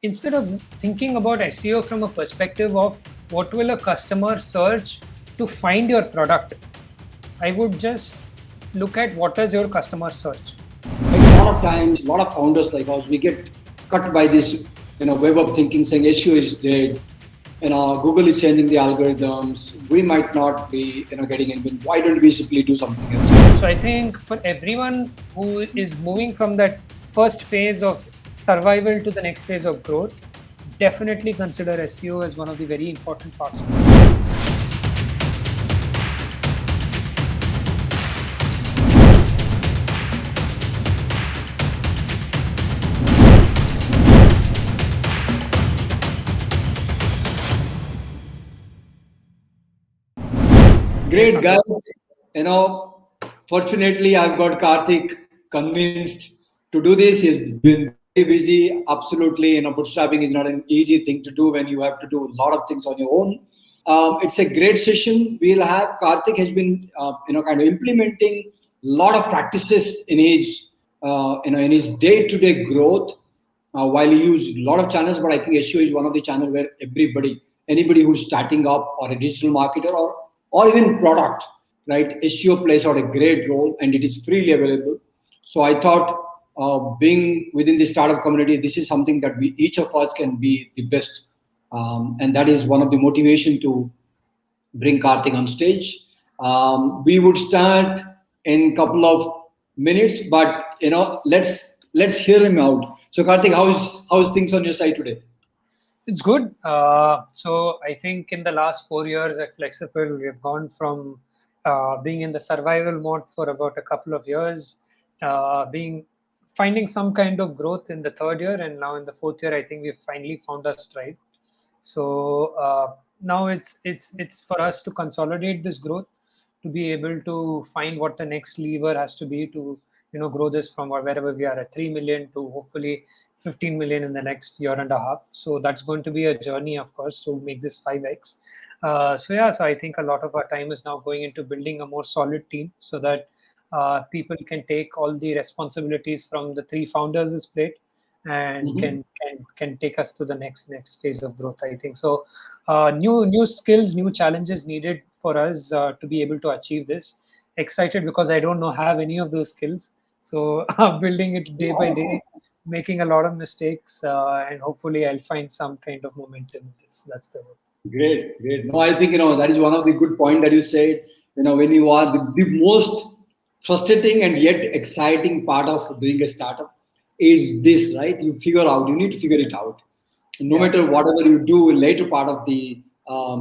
instead of thinking about SEO from a perspective of what will a customer search to find your product, I would just look at what is your customer search. Like a lot of times, a lot of founders like us, we get cut by this, web of thinking saying SEO is dead. Google is changing the algorithms. We might not be, getting in. Why don't we simply do something else? So I think for everyone who is moving from that first phase of survival to the next phase of growth, definitely consider SEO as one of the very important parts of it. Great guys. Fortunately, I've got Karthik convinced to do this. He's been very busy. Absolutely, bootstrapping is not an easy thing to do when you have to do a lot of things on your own. It's a great session. We'll have Karthik has been, kind of implementing a lot of practices in his day-to-day growth. While he used a lot of channels, but I think SEO is one of the channels where anybody who's starting up or a digital marketer or even product, right? SEO plays out a great role and it is freely available. So I thought, being within the startup community, this is something that each of us can be the best, and that is one of the motivation to bring Karthik on stage. We would start in a couple of minutes, but let's hear him out. So Karthik, how's things on your side today? It's good. So I think in the last 4 years at Flexible, we have gone from being in the survival mode for about a couple of years, finding some kind of growth in the third year, and now in the fourth year, I think we've finally found our stride. So now it's for us to consolidate this growth, to be able to find what the next lever has to be to grow this from wherever we are at 3 million to hopefully 15 million in the next year and a half. So that's going to be a journey, of course, to make this 5x. So I think a lot of our time is now going into building a more solid team so that people can take all the responsibilities from the three founders' plate and can take us to the next phase of growth. I think so. New skills, new challenges needed for us to be able to achieve this. Excited because I don't have any of those skills. So building it day by day, making a lot of mistakes, and hopefully I'll find some kind of momentum in this. That's the hope. Great. No, I think that is one of the good point that you said. When you are the most frustrating and yet exciting part of doing a startup is this, right? You need to figure it out. No matter whatever you do in later part of the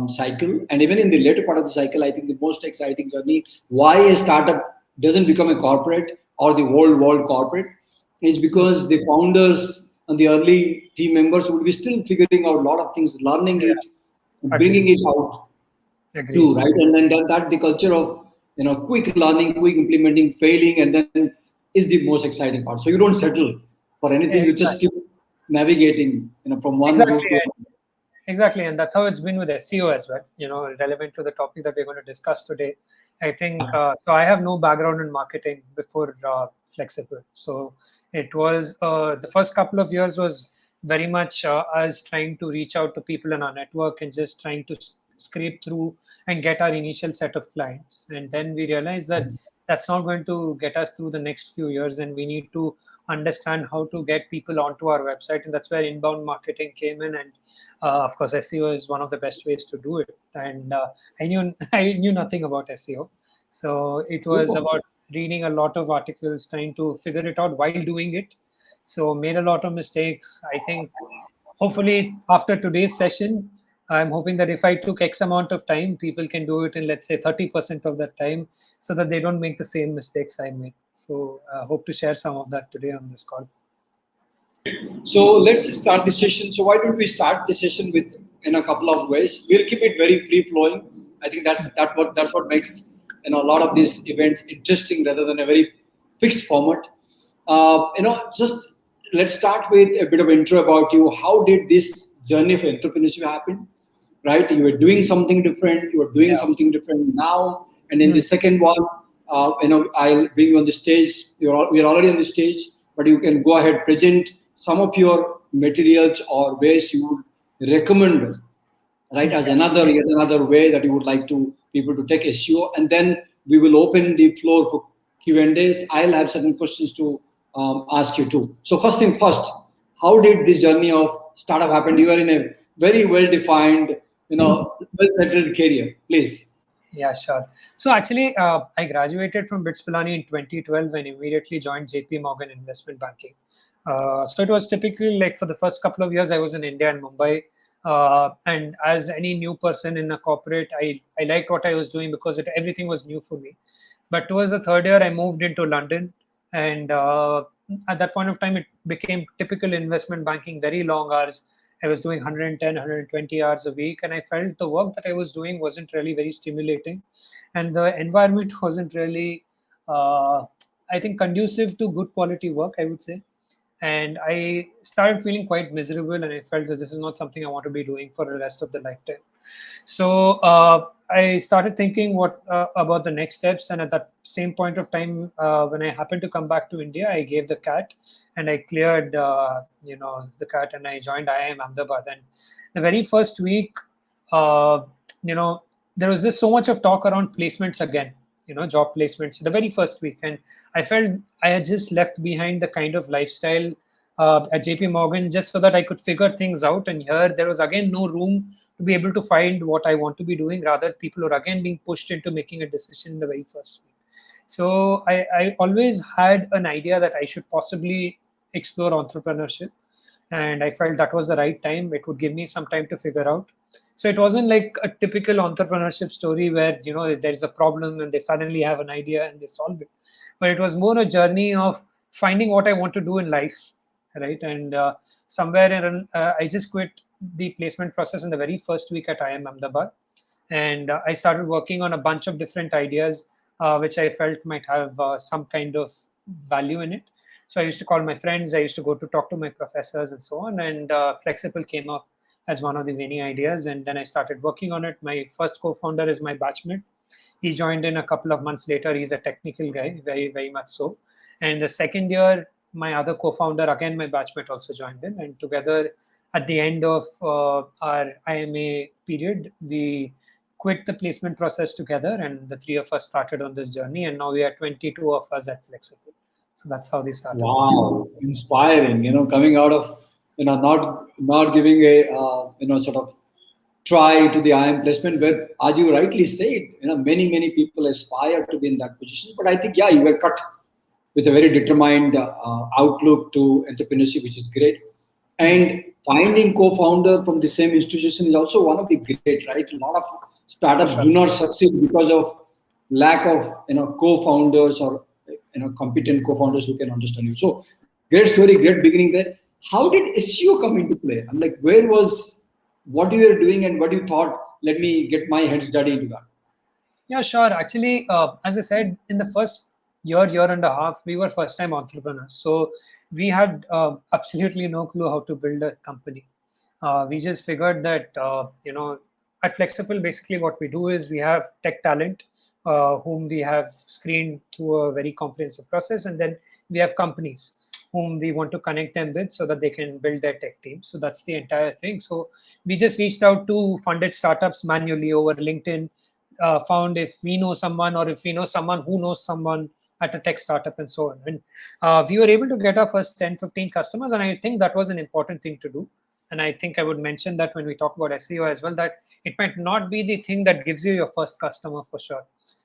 cycle, and even in the later part of the cycle, I think the most exciting journey, why a startup doesn't become a corporate or the world corporate, is because the founders and the early team members would be still figuring out a lot of things, learning it, bringing it out too, right? And then that the culture of quick learning, quick implementing, failing, and then is the most exciting part. So you don't settle for anything; you just keep navigating, from one group to another. Exactly, and that's how it's been with SEO as well. Relevant to the topic that we're going to discuss today. I think so. I have no background in marketing before Flexible, so it was the first couple of years was very much us trying to reach out to people in our network and just trying to scrape through and get our initial set of clients. And then we realized that that's not going to get us through the next few years, and we need to understand how to get people onto our website. And that's where inbound marketing came in. And of course, SEO is one of the best ways to do it. And I knew nothing about SEO. So it was about reading a lot of articles, trying to figure it out while doing it. So made a lot of mistakes. I think hopefully after today's session, I'm hoping that if I took X amount of time, people can do it in, let's say, 30% of that time so that they don't make the same mistakes I made. So I hope to share some of that today on this call. So let's start the session. So why don't we start the session with in a couple of ways? We'll keep it very free flowing. I think that's what makes a lot of these events interesting rather than a very fixed format. Just let's start with a bit of intro about you. How did this journey of entrepreneurship happen? Right, you were doing something different. You are doing something different now. And in the second one, I'll bring you on the stage. We are already on the stage, but you can go ahead, present some of your materials or ways you would recommend, right, as yet another way that you would like to people to take SEO, and then we will open the floor for Q&As. I'll have certain questions to ask you too. So first thing first, how did this journey of startup happen? You are in a very well-defined, well-settled career. Please. Yeah, sure. So actually, I graduated from BITS Pilani in 2012 and immediately joined JP Morgan Investment Banking. So it was typically like for the first couple of years, I was in India and Mumbai. And as any new person in a corporate, I liked what I was doing because everything was new for me. But towards the third year, I moved into London. And at that point of time, it became typical investment banking, very long hours. I was doing 110, 120 hours a week, and I felt the work that I was doing wasn't really very stimulating, and the environment wasn't really, I think, conducive to good quality work, I would say. And I started feeling quite miserable, and I felt that this is not something I want to be doing for the rest of the lifetime. So I started thinking what about the next steps, and at that same point of time, when I happened to come back to India, I gave the CAT, and I cleared, the CAT, and I joined IIM Ahmedabad. And the very first week, uh, you know, there was just so much of talk around placements again, job placements. The very first week, and I felt I had just left behind the kind of lifestyle at JP Morgan just so that I could figure things out. And here, there was again no room to be able to find what I want to be doing. Rather, people are again being pushed into making a decision in the very first week. So I always had an idea that I should possibly explore entrepreneurship, and I felt that was the right time. It would give me some time to figure out. So it wasn't like a typical entrepreneurship story where there's a problem and they suddenly have an idea and they solve it, but it was more a journey of finding what I want to do in life, right? And somewhere in I just quit the placement process in the very first week at IIM Ahmedabad, and I started working on a bunch of different ideas, which I felt might have some kind of value in it. So I used to call my friends, I used to go to talk to my professors and so on, and Flexible came up as one of the many ideas, and then I started working on it. My first co-founder is my batchmate. He joined in a couple of months later. He's a technical guy, very, very much so. And the second year, my other co-founder, again my batchmate, also joined in, and together at the end of our IMA period, we quit the placement process together, and the three of us started on this journey, and now we are 22 of us at Flexible. So that's how they started. Wow, inspiring. Coming out of not giving a sort of try to the IM placement, where, as you rightly said, many people aspire to be in that position. But I think, yeah, you were cut with a very determined outlook to entrepreneurship, which is great. And finding co-founder from the same institution is also one of the great, right? A lot of startups do not succeed because of lack of co-founders or competent co-founders who can understand you. So great story, great beginning there. How did SEO come into play? I'm like, where was what you were doing and what you thought? Let me get my head study into that. Yeah, sure. Actually, as I said, in the first year and a half, we were first-time entrepreneurs. So we had absolutely no clue how to build a company. We just figured that, at Flexible, basically what we do is we have tech talent whom we have screened through a very comprehensive process. And then we have companies whom we want to connect them with so that they can build their tech team. So that's the entire thing. So we just reached out to funded startups manually over LinkedIn, found if we know someone or if we know someone who knows someone at a tech startup and so on. And we were able to get our first 10, 15 customers. And I think that was an important thing to do. And I think I would mention that when we talk about SEO as well, that it might not be the thing that gives you your first customer for sure.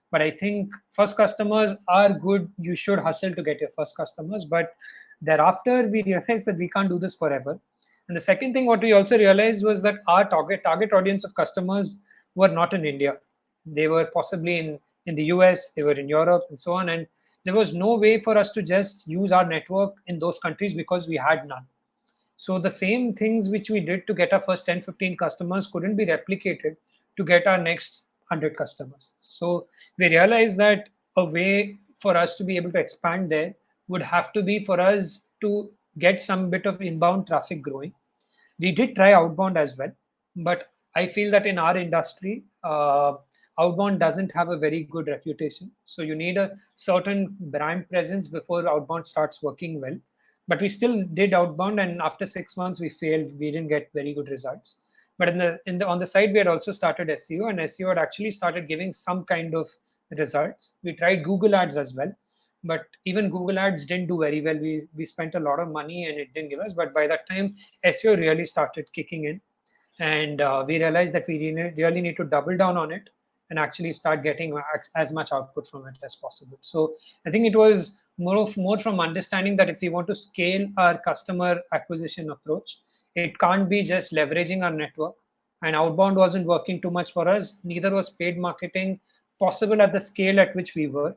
But I think first customers are good. You should hustle to get your first customers. But thereafter, we realized that we can't do this forever. And the second thing, what we also realized was that our target audience of customers were not in India. They were possibly in the US, they were in Europe, and so on. And there was no way for us to just use our network in those countries because we had none. So the same things which we did to get our first 10, 15 customers couldn't be replicated to get our next 100 customers. So we realized that a way for us to be able to expand there would have to be for us to get some bit of inbound traffic growing. We did try outbound as well, but I feel that in our industry, outbound doesn't have a very good reputation. So you need a certain brand presence before outbound starts working well. but we still did outbound, and after 6 months we failed. We didn't get very good results. But in the on the side, we had also started SEO, and SEO had actually started giving some kind of results. We tried Google ads as well, but even Google ads didn't do very well. We spent a lot of money and it didn't give us. But by that time, SEO really started kicking in, and we realized that we really need to double down on it and actually start getting as much output from it as possible. So I think it was more from understanding that if we want to scale our customer acquisition approach, it can't be just leveraging our network. And outbound wasn't working too much for us. Neither was paid marketing possible at the scale at which we were.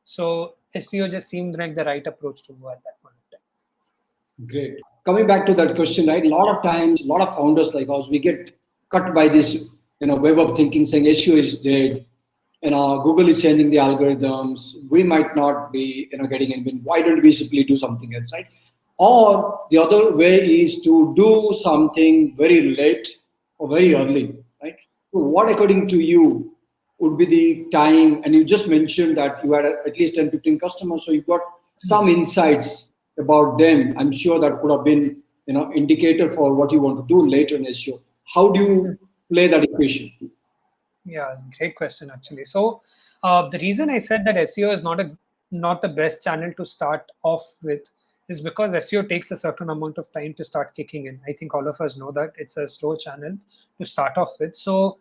So SEO just seemed like the right approach to go at that point of time. Great. Coming back to that question, right? A lot of times, a lot of founders like us, we get cut by this, web of thinking saying SEO is dead. Google is changing the algorithms. We might not be, getting anything. Why don't we simply do something else, right? Or the other way is to do something very late or very early, right? So what, according to you, would be the time? And you just mentioned that you had at least 10, 15 customers, so you got some insights about them. I'm sure that could have been, indicator for what you want to do later in SEO. How do you play that equation? Yeah, great question actually. So the reason I said that SEO is not the best channel to start off with is because SEO takes a certain amount of time to start kicking in. I think all of us know that it's a slow channel to start off with. So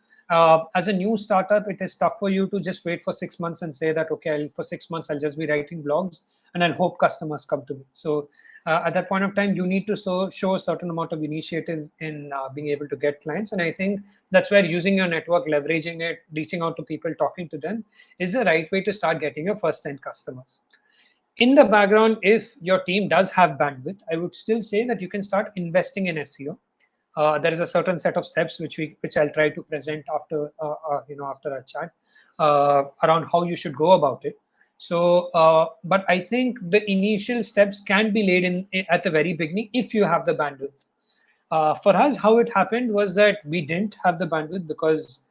as a new startup, it is tough for you to just wait for 6 months and say that, okay, for 6 months, I'll just be writing blogs and I'll hope customers come to me. So at that point of time, you need to show a certain amount of initiative in being able to get clients. And I think that's where using your network, leveraging it, reaching out to people, talking to them is the right way to start getting your first 10 customers. In the background, if your team does have bandwidth, I would still say that you can start investing in SEO. There is a certain set of steps which I'll try to present after after our chat around how you should go about it. So, but I think the initial steps can be laid in at the very beginning if you have the bandwidth. For us, how it happened was that we didn't have the bandwidth because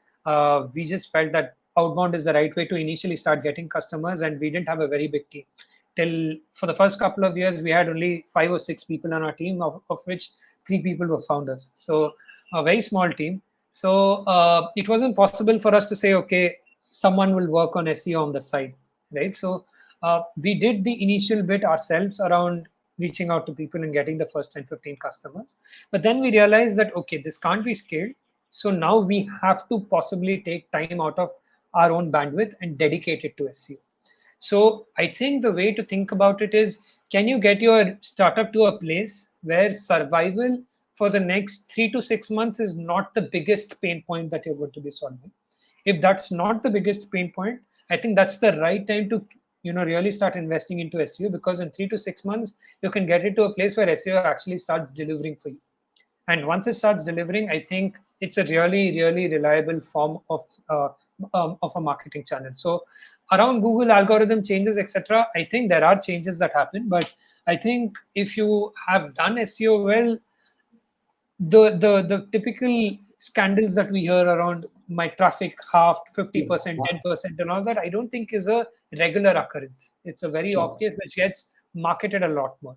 we just felt that outbound is the right way to initially start getting customers, and we didn't have a very big team. Till for the first couple of years, we had only 5 or 6 people on our team, of which 3 people were founders. So a very small team. So it wasn't possible for us to say, okay, someone will work on SEO on the side, right? So we did the initial bit ourselves around reaching out to people and getting the first 10, 15 customers. But then we realized that, okay, this can't be scaled. So now we have to possibly take time out of our own bandwidth and dedicate it to SEO. So I think the way to think about it is, can you get your startup to a place where survival for the next 3 to 6 months is not the biggest pain point that you're going to be solving? If that's not the biggest pain point, I think that's the right time to really start investing into SEO, because in 3 to 6 months you can get it to a place where SEO actually starts delivering for you. And once it starts delivering, I think it's a really, really reliable form of a marketing channel. So around Google algorithm changes, etc., I think there are changes that happen. But I think if you have done SEO well, the typical scandals that we hear around my traffic halved 50%, 10%, and all that, I don't think is a regular occurrence. It's a very off case which gets marketed a lot more.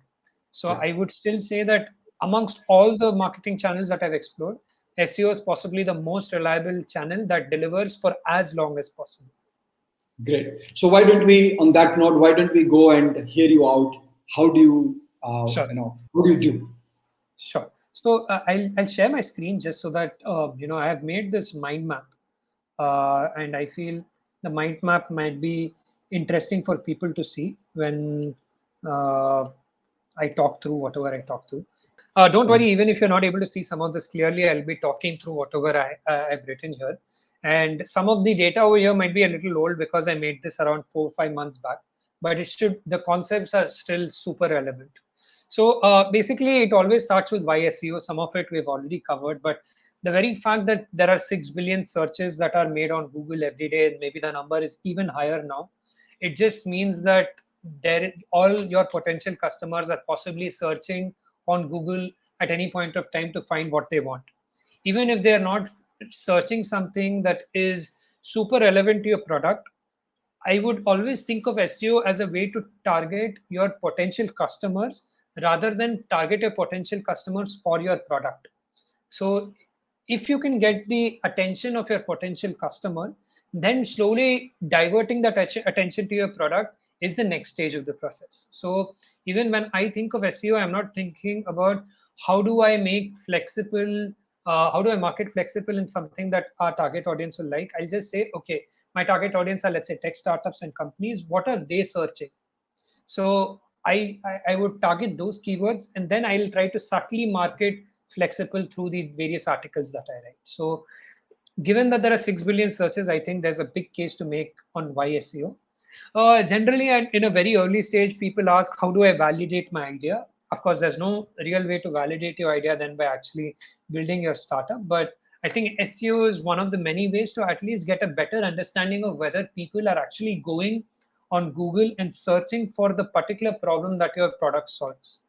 So I would still say that amongst all the marketing channels that I've explored, SEO is possibly the most reliable channel that delivers for as long as possible. Great. So why don't we, on that note, why don't we go and hear you out? How do you, Sure. what do you do? Sure. So I'll share my screen just so that I have made this mind map, and I feel the mind map might be interesting for people to see when I talk through whatever I talk through. Don't worry, even if you're not able to see some of this clearly, I'll be talking through whatever I've written here. And some of the data over here might be a little old because I made this around 4 or 5 months back, but the concepts are still super relevant. So basically, it always starts with why SEO. Some of it we've already covered, but the very fact that there are 6 billion searches that are made on Google every day, and maybe the number is even higher now, it just means that all your potential customers are possibly searching on Google at any point of time to find what they want. Even if they're not searching something that is super relevant to your product, I would always think of SEO as a way to target your potential customers rather than target your potential customers for your product. So if you can get the attention of your potential customer, then slowly diverting that attention to your product is the next stage of the process. So even when I think of SEO, I'm not thinking about how do I make flexible, how do I market flexible in something that our target audience will like. I'll just say, okay, my target audience are, let's say, tech startups and companies. What are they searching? So I would target those keywords, and then I'll try to subtly market flexible through the various articles that I write. So given that there are 6 billion searches, I think there's a big case to make on why SEO. Generally, and in a very early stage, people ask, how do I validate my idea? Of course, there's no real way to validate your idea than by actually building your startup. But I think SEO is one of the many ways to at least get a better understanding of whether people are actually going on Google and searching for the particular problem that your product solves,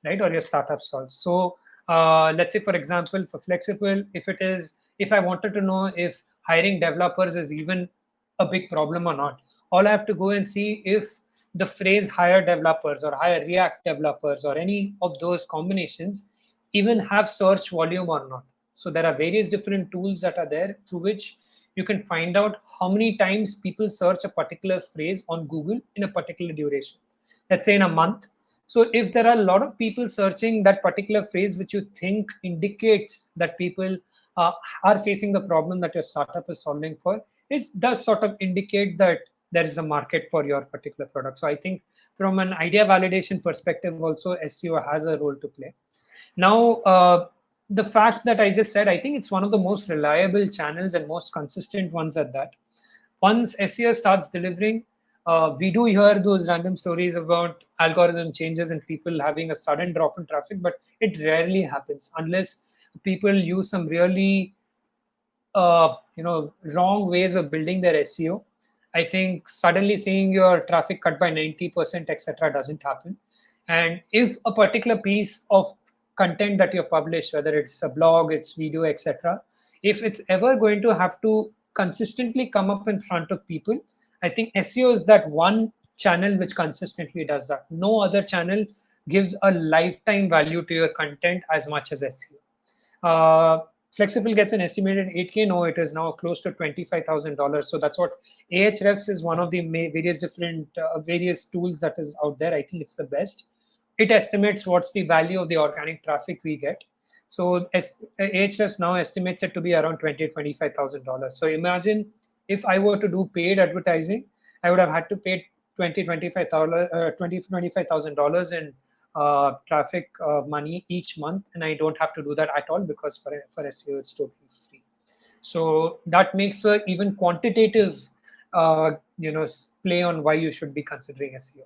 right, or your startup solves. So let's say, for example, for Flexible, if I wanted to know if hiring developers is even a big problem or not, all I have to go and see if the phrase hire developers or hire React developers or any of those combinations even have search volume or not. So there are various different tools that are there through which you can find out how many times people search a particular phrase on Google in a particular duration. Let's say in a month. So if there are a lot of people searching that particular phrase, which you think indicates that people are facing the problem that your startup is solving for, it does sort of indicate that there is a market for your particular product. So I think from an idea validation perspective, also SEO has a role to play. Now, the fact that I just said, I think it's one of the most reliable channels and most consistent ones at that. Once SEO starts delivering, we do hear those random stories about algorithm changes and people having a sudden drop in traffic, but it rarely happens unless people use some really wrong ways of building their SEO. I think suddenly seeing your traffic cut by 90%, etc., doesn't happen. And if a particular piece of content that you publish, whether it's a blog, it's video, etc., if it's ever going to have to consistently come up in front of people, I think SEO is that one channel which consistently does that. No other channel gives a lifetime value to your content as much as SEO. Flexible gets an estimated 8K. No, it is now close to $25,000. So that's what Ahrefs is one of the various different various tools that is out there. I think it's the best. It estimates what's the value of the organic traffic we get. So Ahrefs now estimates it to be around $25,000. So imagine if I were to do paid advertising, I would have had to pay $25,000 in traffic money each month, and I don't have to do that at all because for SEO it's totally free. So that makes a even quantitative play on why you should be considering SEO.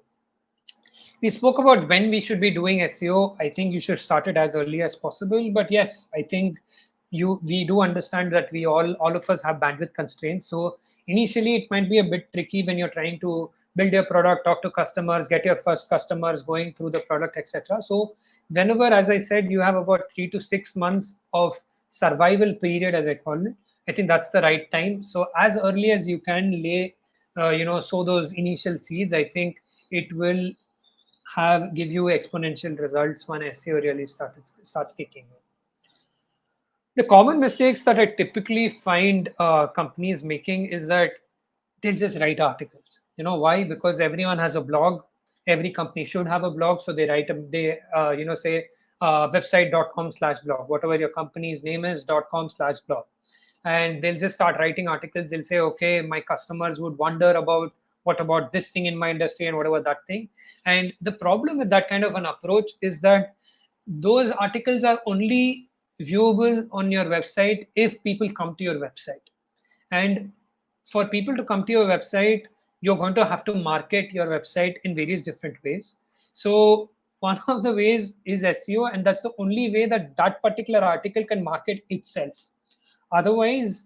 We spoke about when we should be doing SEO. I think you should start it as early as possible. But yes, I think we do understand that we all of us have bandwidth constraints. So initially it might be a bit tricky when you're trying to build your product, talk to customers, get your first customers, going through the product, etc. So whenever, as I said, you have about 3 to 6 months of survival period, as I call it, I think that's the right time. So as early as you can lay, sow those initial seeds, I think it will give you exponential results when SEO really starts kicking in. The common mistakes that I typically find companies making is that they'll just write articles. You know why? Because everyone has a blog. Every company should have a blog, so they write say website.com/blog, whatever your company's name is, .com/blog, and they'll just start writing articles. They'll say, okay, my customers would wonder about what about this thing in my industry and whatever that thing. And the problem with that kind of an approach is that those articles are only viewable on your website if people come to your website. And for people to come to your website, you're going to have to market your website in various different ways. So one of the ways is SEO, and that's the only way that that particular article can market itself. Otherwise,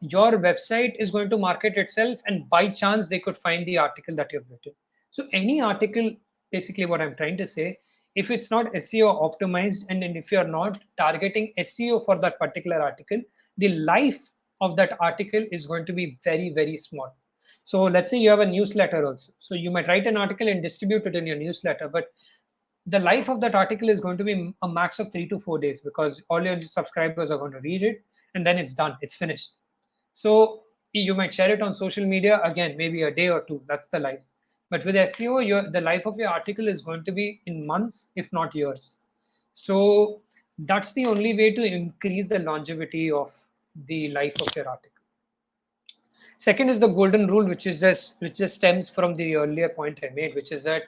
your website is going to market itself, and by chance they could find the article that you've written. So any article, basically what I'm trying to say, if it's not SEO optimized, and if you're not targeting SEO for that particular article, the life of that article is going to be very, very small. So let's say you have a newsletter also. So you might write an article and distribute it in your newsletter, but the life of that article is going to be a max of 3 to 4 days, because all your subscribers are going to read it and then it's done, it's finished. So you might share it on social media, again, maybe a day or two, that's the life. But with SEO, the life of your article is going to be in months, if not years. So that's the only way to increase the longevity of the life of your article. Second is the golden rule, which just stems from the earlier point I made, which is that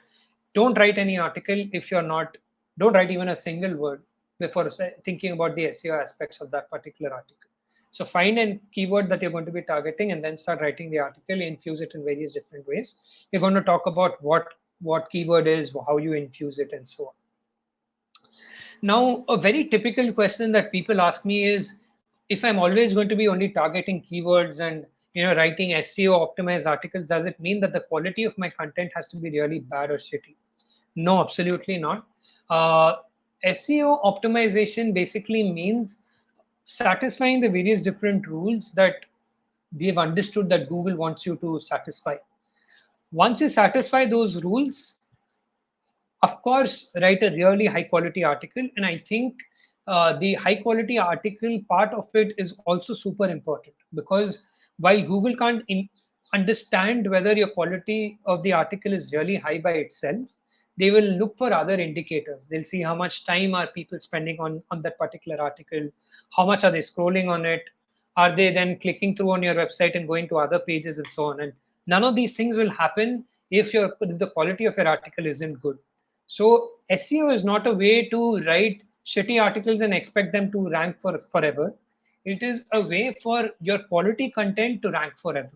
don't write any article if you're not, don't write even a single word before thinking about the SEO aspects of that particular article. So find a keyword that you're going to be targeting and then start writing the article, infuse it in various different ways. You're going to talk about what keyword is, how you infuse it, and so on. Now, a very typical question that people ask me is, if I'm always going to be only targeting keywords and writing SEO optimized articles, does it mean that the quality of my content has to be really bad or shitty? No, absolutely not. SEO optimization basically means satisfying the various different rules that we have understood that Google wants you to satisfy. Once you satisfy those rules, of course, write a really high quality article. And I think the high quality article part of it is also super important, because while Google can't understand whether your quality of the article is really high by itself, they will look for other indicators. They'll see how much time are people spending on that particular article, how much are they scrolling on it, are they then clicking through on your website and going to other pages and so on. And none of these things will happen if the quality of your article isn't good. So SEO is not a way to write shitty articles and expect them to rank for forever. It is a way for your quality content to rank forever.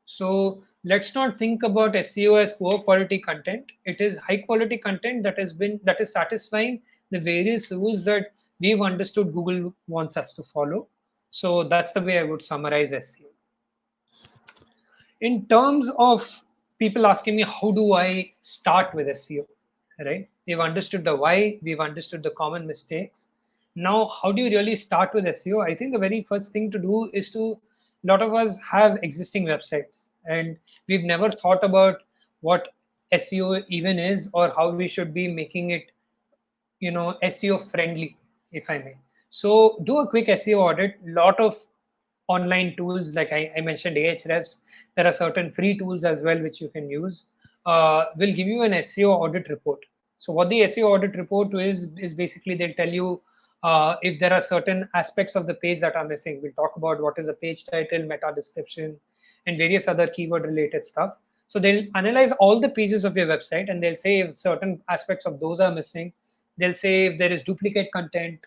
So let's not think about SEO as poor quality content. It is high quality content that is satisfying the various rules that we've understood Google wants us to follow. So that's the way I would summarize SEO. In terms of people asking me, how do I start with SEO? Right? We've understood the why, we've understood the common mistakes. Now, how do you really start with SEO? I think the very first thing to do is a lot of us have existing websites and we've never thought about what SEO even is or how we should be making it, SEO friendly, if I may. So do a quick SEO audit. Lot of online tools, like I mentioned Ahrefs, there are certain free tools as well which you can use, will give you an SEO audit report. So what the SEO audit report is basically they'll tell you if there are certain aspects of the page that are missing. We'll talk about what is a page title, meta description, and various other keyword related stuff. So they'll analyze all the pages of your website and they'll say if certain aspects of those are missing. They'll say if there is duplicate content,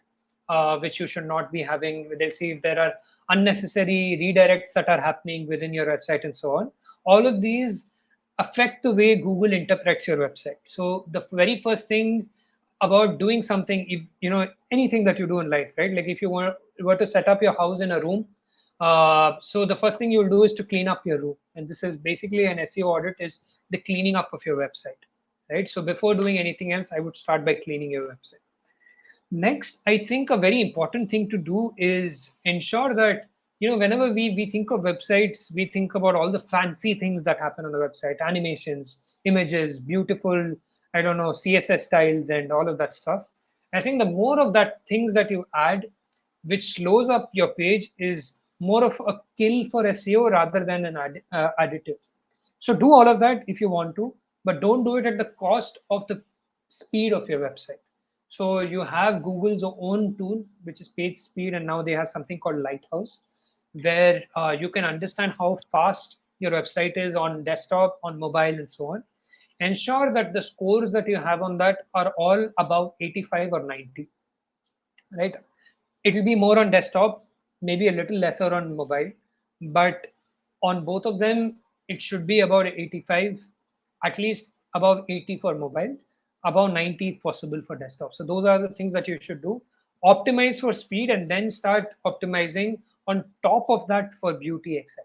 which you should not be having. They'll see if there are unnecessary redirects that are happening within your website and so on. All of these affect the way Google interprets your website. So the very first thing about doing something, if anything that you do in life, right? Like if you were to set up your house in a room, so the first thing you'll do is to clean up your room. And this is basically an SEO audit, is the cleaning up of your website, right? So before doing anything else, I would start by cleaning your website. Next, I think a very important thing to do is ensure that, whenever we think of websites, we think about all the fancy things that happen on the website, animations, images, beautiful, CSS styles and all of that stuff. I think the more of that things that you add, which slows up your page, is more of a kill for SEO rather than an additive. So do all of that if you want to, but don't do it at the cost of the speed of your website. So you have Google's own tool, which is page speed, and now they have something called Lighthouse, where you can understand how fast your website is on desktop, on mobile, and so on. Ensure that the scores that you have on that are all above 85 or 90, right? It will be more on desktop, maybe a little lesser on mobile, but on both of them, it should be about 85, at least above 80 for mobile, above 90 if possible for desktop. So those are the things that you should do. Optimize for speed and then start optimizing on top of that for beauty, etc.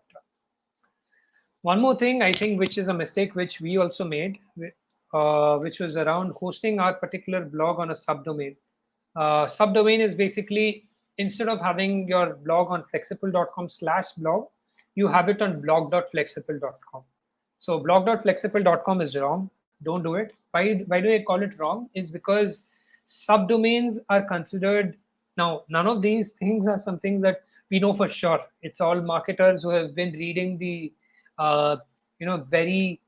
One more thing I think, which is a mistake which we also made, which was around hosting our particular blog on a subdomain. Subdomain is basically, instead of having your blog on flexible.com/blog, you have it on blog.flexible.com. So blog.flexible.com is wrong. Don't do it. why do I call it wrong is because subdomains are considered. Now none of these things are some things that we know for sure. It's all marketers who have been reading the very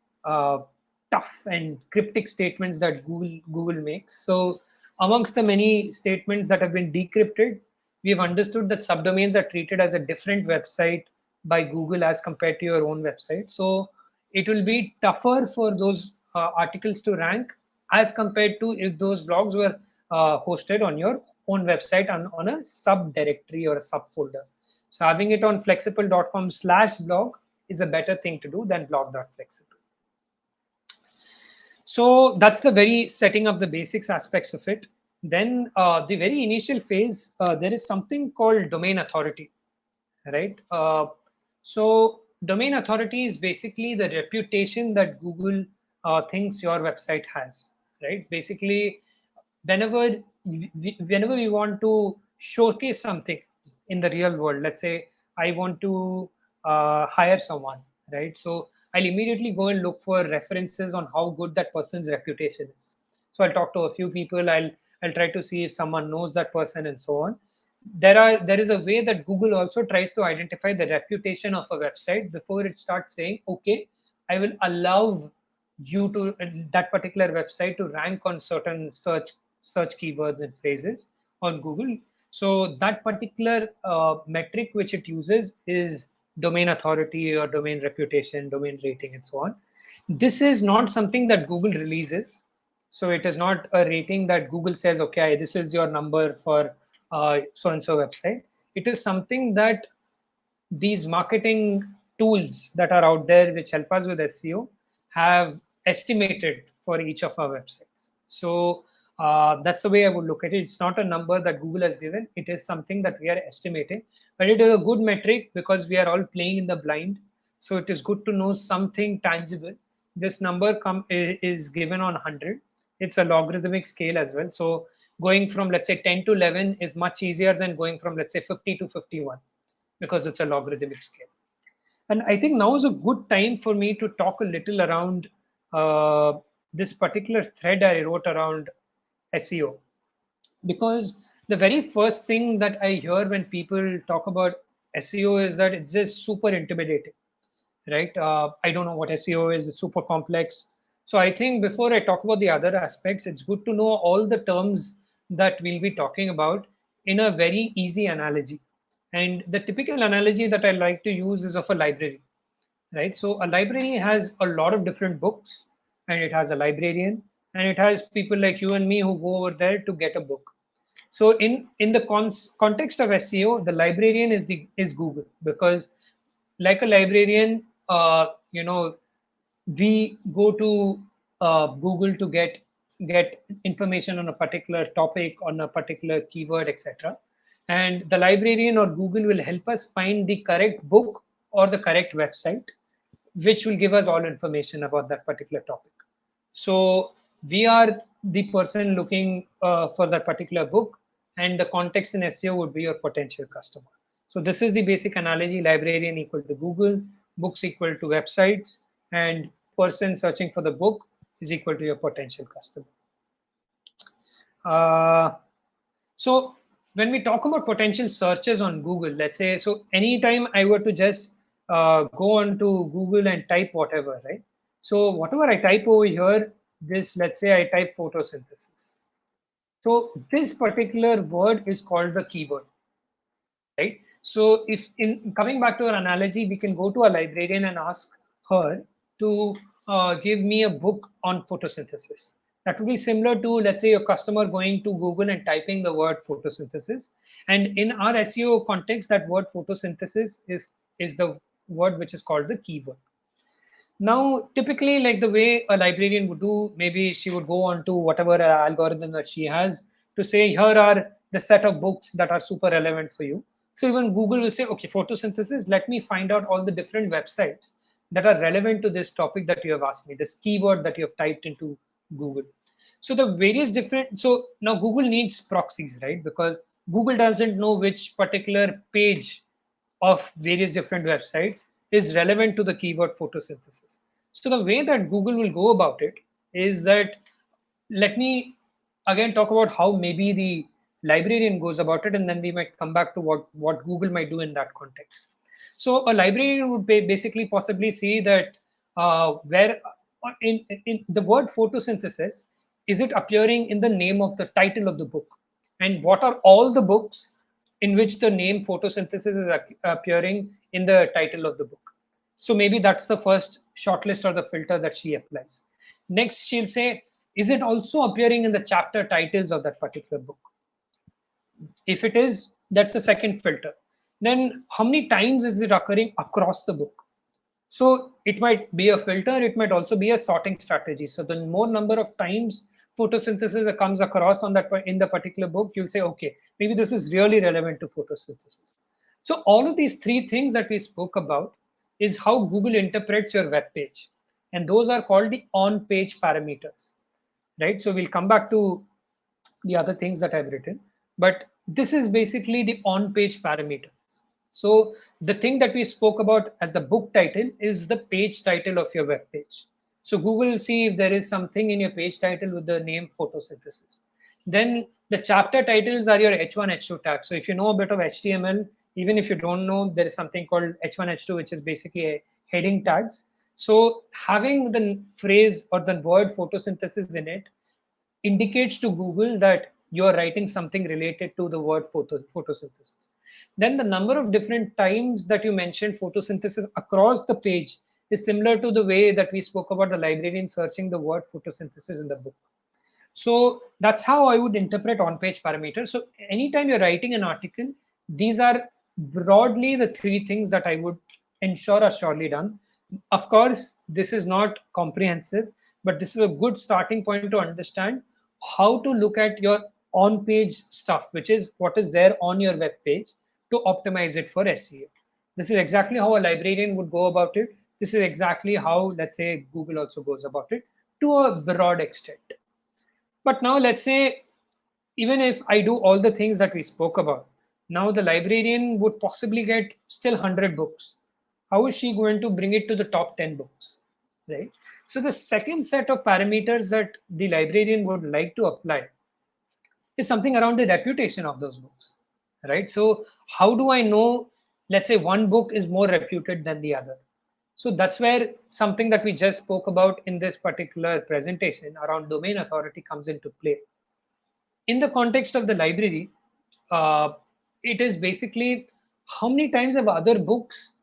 tough and cryptic statements that Google makes. So amongst the many statements that have been decrypted, we have understood that subdomains are treated as a different website by Google as compared to your own website. So it will be tougher for those articles to rank as compared to if those blogs were hosted on your own website on a subdirectory or a subfolder. So having it on flexible.com/blog is a better thing to do than blog.flexible. So that's the very setting up the basics aspects of it. Then the very initial phase, there is something called domain authority, right? So domain authority is basically the reputation that Google thinks your website has, right? Basically, whenever we want to showcase something in the real world, let's say I want to hire someone, right? So I'll immediately go and look for references on how good that person's reputation is. So I'll talk to a few people. I'll try to see if someone knows that person and so on. There is a way that Google also tries to identify the reputation of a website before it starts saying, okay, I will allow you to that particular website to rank on certain search keywords and phrases on Google. So that particular metric which it uses is domain authority or domain reputation, domain rating, and so on. This is not something that Google releases. So it is not a rating that Google says, okay, this is your number for so and so website. It is something that these marketing tools that are out there which help us with SEO have estimated for each of our websites. So that's the way I would look at it. It's not a number that Google has given. It is something that we are estimating, but it is a good metric because we are all playing in the blind. So it is good to know something tangible. This number is given on 100. It's a logarithmic scale as well. So going from, let's say, 10 to 11 is much easier than going from, let's say, 50 to 51 because it's a logarithmic scale. And I think now is a good time for me to talk a little around this particular thread I wrote around SEO. Because the very first thing that I hear when people talk about SEO is that it's just super intimidating, right? I don't know what SEO is, it's super complex. So I think before I talk about the other aspects, it's good to know all the terms that we'll be talking about in a very easy analogy. And the typical analogy that I like to use is of a library, right? So a library has a lot of different books, and it has a librarian, and it has people like you and me who go over there to get a book. So in the context of SEO, the librarian is Google, because like a librarian, we go to Google to get information on a particular topic, on a particular keyword, etc. And the librarian or Google will help us find the correct book or the correct website, which will give us all information about that particular topic. So we are the person looking for that particular book, and the context in SEO would be your potential customer. So this is the basic analogy: librarian equal to Google, books equal to websites, and person searching for the book is equal to your potential customer. So when we talk about potential searches on Google, let's say, so anytime I were to just go on to Google and type whatever, right? So whatever I type over here, let's say I type photosynthesis. So this particular word is called the keyword, right? So if in coming back to our analogy, we can go to a librarian and ask her to give me a book on photosynthesis. That would be similar to, let's say, a customer going to Google and typing the word photosynthesis. And in our SEO context, that word photosynthesis is the word which is called the keyword. Now, typically, like the way a librarian would do, maybe she would go on to whatever algorithm that she has to say, here are the set of books that are super relevant for you. So even Google will say, okay, photosynthesis, let me find out all the different websites that are relevant to this topic that you have asked me, this keyword that you have typed into Google. So the various different, so now Google needs proxies, right? Because Google doesn't know which particular page of various different websites is relevant to the keyword photosynthesis. So the way that Google will go about it is that let me again talk about how maybe the librarian goes about it, and then we might come back to what Google might do in that context. So a librarian would basically possibly see that where in the word photosynthesis, is it appearing in the name of the title of the book, and what are all the books in which the name photosynthesis is appearing in the title of the book. So maybe that's the first shortlist or the filter that she applies. Next, she'll say, is it also appearing in the chapter titles of that particular book? If it is, that's a second filter. Then how many times is it occurring across the book? So it might be a filter, it might also be a sorting strategy. So the more number of times photosynthesis comes across on that in the particular book, you'll say, okay, maybe this is really relevant to photosynthesis. So all of these three things that we spoke about is how Google interprets your web page. And those are called the on-page parameters, right? So we'll come back to the other things that I've written, but this is basically the on-page parameters. So the thing that we spoke about as the book title is the page title of your web page. So Google will see if there is something in your page title with the name photosynthesis. Then the chapter titles are your H1, H2 tags. So if you know a bit of HTML, even if you don't know, there is something called H1, H2, which is basically a heading tags. So having the phrase or the word photosynthesis in it indicates to Google that you're writing something related to the word photosynthesis. Then the number of different times that you mentioned photosynthesis across the page is similar to the way that we spoke about the librarian searching the word photosynthesis in the book. So that's how I would interpret on-page parameters. So anytime you're writing an article, these are broadly the three things that I would ensure are surely done. Of course, this is not comprehensive, but this is a good starting point to understand how to look at your on-page stuff, which is what is there on your web page, to optimize it for SEO. This is exactly how a librarian would go about it. This is exactly how, let's say, Google also goes about it to a broad extent. But now let's say, even if I do all the things that we spoke about, now the librarian would possibly get still 100 books. How is she going to bring it to the top 10 books, right? So the second set of parameters that the librarian would like to apply is something around the reputation of those books, right? So how do I know, let's say one book is more reputed than the other? So that's where something that we just spoke about in this particular presentation around domain authority comes into play. In the context of the library, uh, it is basically how many times have other books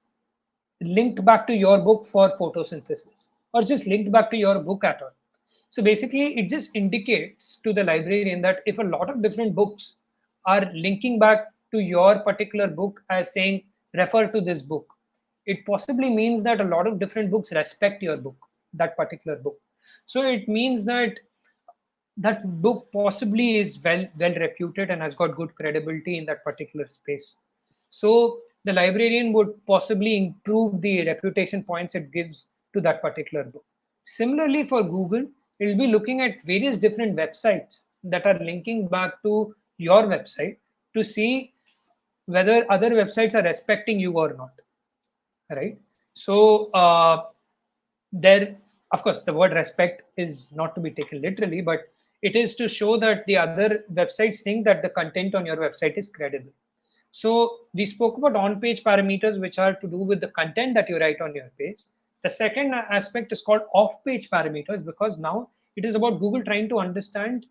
linked back to your book for photosynthesis, or just linked back to your book at all. So basically, it just indicates to the librarian that if a lot of different books are linking back to your particular book as saying, refer to this book, it possibly means that a lot of different books respect your book, that particular book. So it means that that book possibly is well reputed and has got good credibility in that particular space. So the librarian would possibly improve the reputation points it gives to that particular book. Similarly, for Google, it will be looking at various different websites that are linking back to your website to see whether other websites are respecting you or not, right? So there, of course, the word respect is not to be taken literally, but it is to show that the other websites think that the content on your website is credible. So we spoke about on-page parameters, which are to do with the content that you write on your page. The second aspect is called off-page parameters, because now it is about Google trying to understand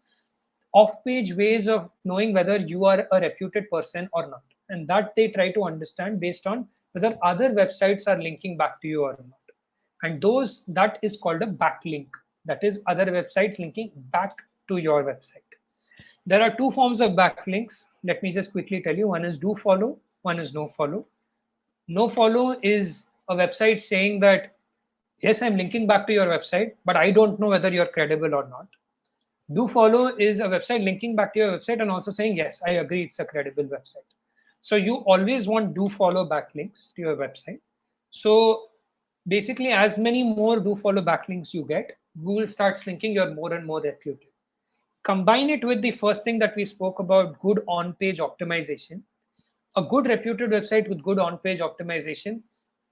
off-page ways of knowing whether you are a reputed person or not, and that they try to understand based on whether other websites are linking back to you or not. And those, that is called a backlink, that is other websites linking back to your website. There are two forms of backlinks. Let me just quickly tell you. One is do follow, one is no follow. No follow is a website saying that, yes, I'm linking back to your website, but I don't know whether you're credible or not. Do follow is a website linking back to your website and also saying, yes, I agree, it's a credible website. So you always want do follow backlinks to your website. So basically, as many more do follow backlinks you get, Google starts linking you're more and more reputed. Combine it with the first thing that we spoke about, good on-page optimization. A good reputed website with good on-page optimization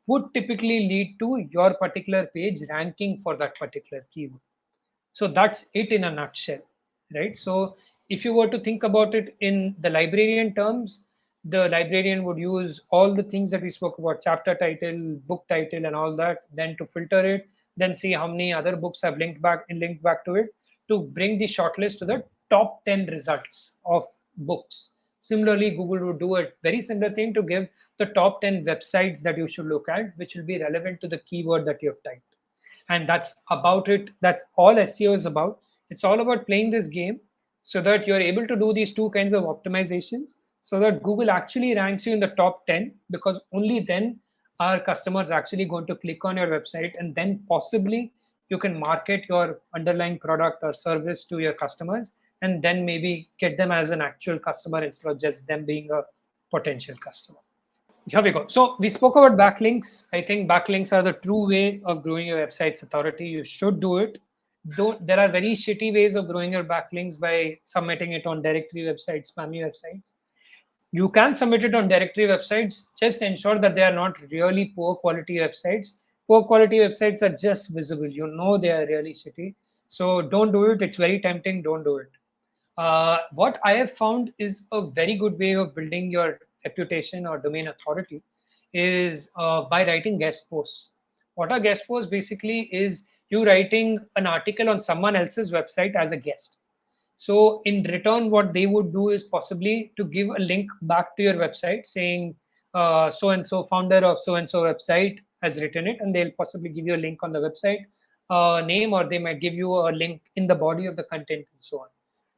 would typically lead to your particular page ranking for that particular keyword. So that's it in a nutshell, right? So if you were to think about it in the librarian terms, the librarian would use all the things that we spoke about, chapter title, book title, and all that, then to filter it, then see how many other books have linked back to it to bring the shortlist to the top 10 results of books. Similarly, Google would do a very similar thing to give the top 10 websites that you should look at, which will be relevant to the keyword that you have typed. And that's about it. That's all SEO is about. It's all about playing this game so that you're able to do these two kinds of optimizations so that Google actually ranks you in the top 10, because only then are customers actually going to click on your website, and then possibly you can market your underlying product or service to your customers, and then maybe get them as an actual customer instead of just them being a potential customer. Here we go. So we spoke about backlinks. I think backlinks are the true way of growing your website's authority. You should do it. There are very shitty ways of growing your backlinks by submitting it on directory websites, spammy websites. You can submit it on directory websites. Just ensure that they are not really poor quality websites. Poor quality websites are just visible. You know they are really shitty. So don't do it. It's very tempting. Don't do it. What I have found is a very good way of building your reputation or domain authority is by writing guest posts. What a guest post basically is you writing an article on someone else's website as a guest. So in return, what they would do is possibly to give a link back to your website saying so and so founder of so and so website has written it, and they'll possibly give you a link on the website name, or they might give you a link in the body of the content and so on.